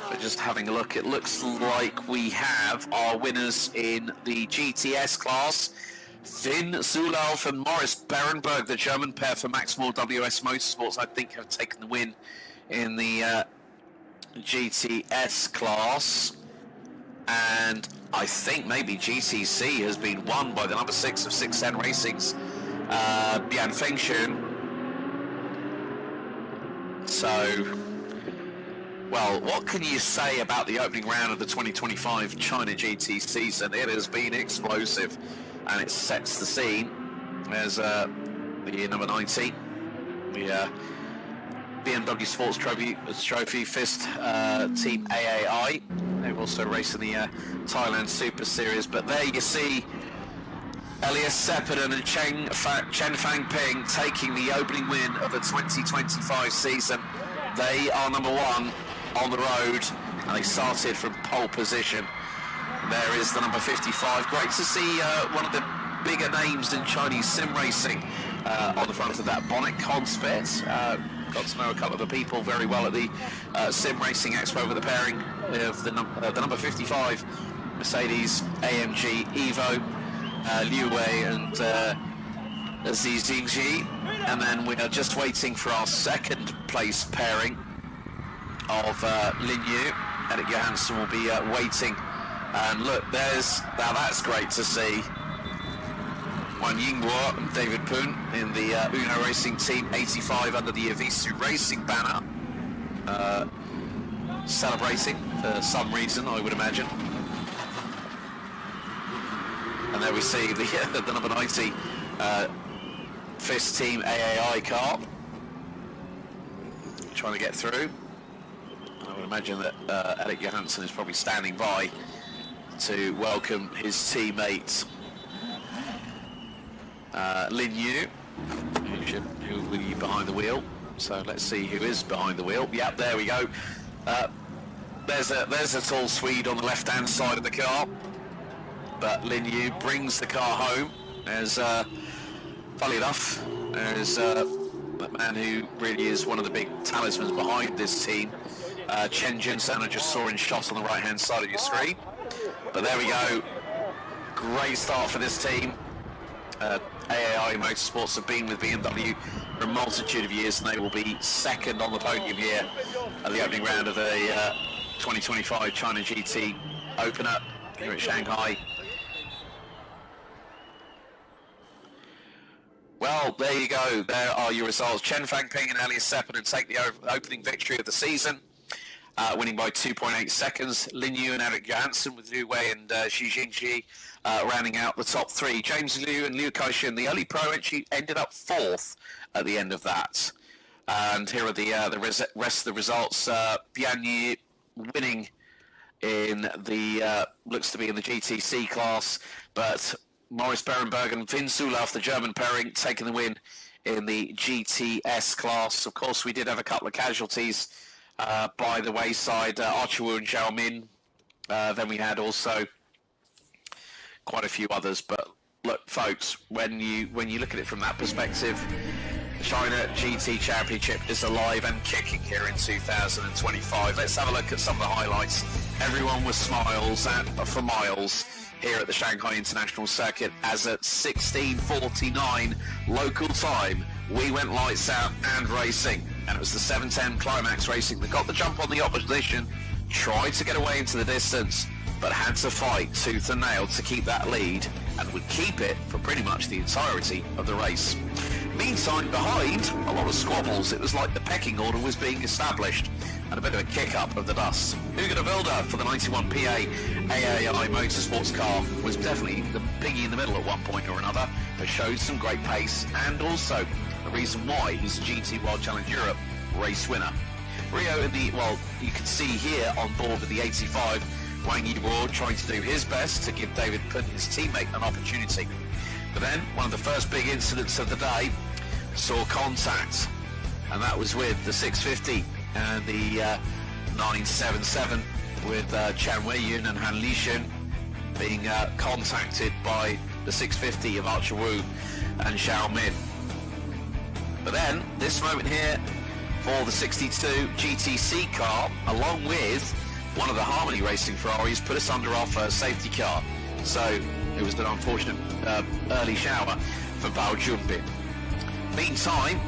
But just having a look, it looks like we have our winners in the GTS class. Finn Zulauf and Morris Berenberg, the German pair for Maximal W&S Motorsports, I think have taken the win in the GTS class. And I think maybe GTC has been won by the number 6 of 610 Racing's Bian Fengshun. So, well, what can you say about the opening round of the 2025 China GT season? It has been explosive, and it sets the scene as the number 90, the BMW Sports Trophy FIS Team AAI. They've also raced in the Thailand Super Series, but there you see Elias Seppänen and Chen Fang-Ping taking the opening win of the 2025 season. They are number 1 on the road, and they started from pole position. There is the number 55. Great to see one of the bigger names in Chinese sim racing on the front of that bonnet, Conspet. Got to know a couple of the people very well at the Sim Racing Expo with the pairing of the number 55 Mercedes AMG Evo, Liu Wei and Xi Jingji. And then we are just waiting for our second place pairing of Lin Yu. Erik Johansson will be waiting. And look, now that's great to see. Wang Yingguo and David Poon in the Uno Racing Team 85 under the Avisu Racing banner, celebrating for some reason, I would imagine. And there we see the number 90 FIS Team AAI car trying to get through. I would imagine that Erik Johansson is probably standing by to welcome his teammate Lin Yu, who will be behind the wheel. So let's see who is behind the wheel. Yep, there we go. There's a tall Swede on the left-hand side of the car. But Lin Yu brings the car home as, funny enough, as the man who really is one of the big talismans behind this team, Chen Jinsen, I just saw in shot on the right-hand side of your screen. But there we go. Great start for this team. AAI Motorsports have been with BMW for a multitude of years, and they will be second on the podium here at the opening round of the 2025 China GT opener here at Shanghai. Well, there you go. There are your results. Chen Fangping and Elias Sepinen take the opening victory of the season, winning by 2.8 seconds. Lin Yu and Eric Johansson with Liu Wei and Xi Jingji rounding out the top three. James Liu and Liu Kaixin, the early pro entry, ended up fourth at the end of that. And here are the rest of the results. Bian Yi winning in the, looks to be in the GTC class, but Maurice Berenberg and Finn Zulauf, the German pairing, taking the win in the GTS class. Of course, we did have a couple of casualties by the wayside, Archer Wu and Zhao Min. Then we had also quite a few others. But look, folks, when you look at it from that perspective, the China GT Championship is alive and kicking here in 2025. Let's have a look at some of the highlights. Everyone was smiles for miles here at the Shanghai International Circuit, as at 16:49 local time we went lights out and racing, and it was the 710 Climax Racing that got the jump on the opposition, tried to get away into the distance, but had to fight tooth and nail to keep that lead, and would keep it for pretty much the entirety of the race. Meantime, behind, a lot of squabbles. It was like the pecking order was being established, and a bit of a kick-up of the dust. Hugo de Wilde for the 91 PA AAI Motorsports car was definitely the piggy in the middle at one point or another, but showed some great pace, and also the reason why he's GT World Challenge Europe race winner. Rio in the, well, you can see here on board with the 85, Wang Yiwo trying to do his best to give David Punt, his teammate, an opportunity. But then, one of the first big incidents of the day saw contact, and that was with the 650 and the 977 with Chan Wei-Yun and Han Lixun being contacted by the 650 of Archer Wu and Zhao Min. But then, this moment here for the 62 GTC car, along with one of the Harmony Racing Ferraris, put us under our first safety car. So it was an unfortunate early shower for Bao Junbin. Meantime,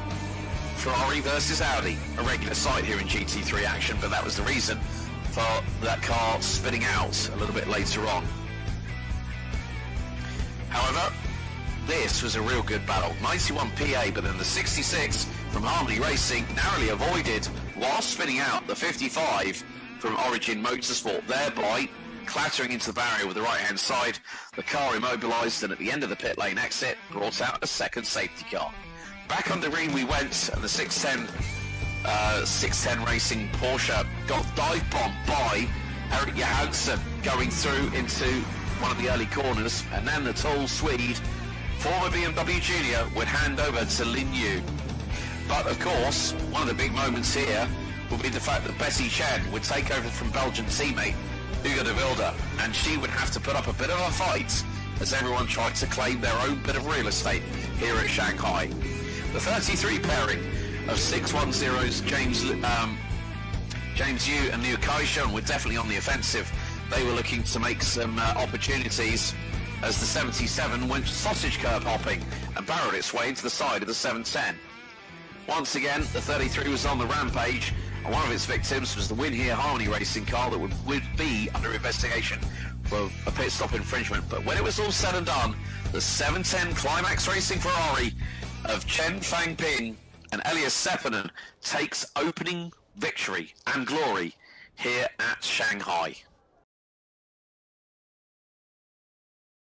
Ferrari versus Audi, a regular sight here in GT3 action, but that was the reason for that car spinning out a little bit later on. However, this was a real good battle. 91 PA, but then the 66 from Harmony Racing narrowly avoided while spinning out the 55 from Origin Motorsport, thereby clattering into the barrier with the right-hand side. The car immobilised, and at the end of the pit lane exit, brought out a second safety car. Back on the green we went, and the 610 Racing Porsche got dive bombed by Eric Johansson going through into one of the early corners, and then the tall Swede, former BMW Junior, would hand over to Lin Yu. But of course, one of the big moments here will be the fact that Bessie Chen would take over from Belgian teammate Hugo de Wilde, and she would have to put up a bit of a fight as everyone tried to claim their own bit of real estate here at Shanghai. The 33 pairing of 610's James Yu and Liu Kaixin were definitely on the offensive. They were looking to make some opportunities as the 77 went sausage curb hopping and barreled its way into the side of the 710. Once again, the 33 was on the rampage, and one of its victims was the Win Here Harmony Racing car that would be under investigation for a pit stop infringement. But when it was all said and done, the 710 Climax Racing Ferrari of Chen Fangping and Elias Sepinen takes opening victory and glory here at Shanghai.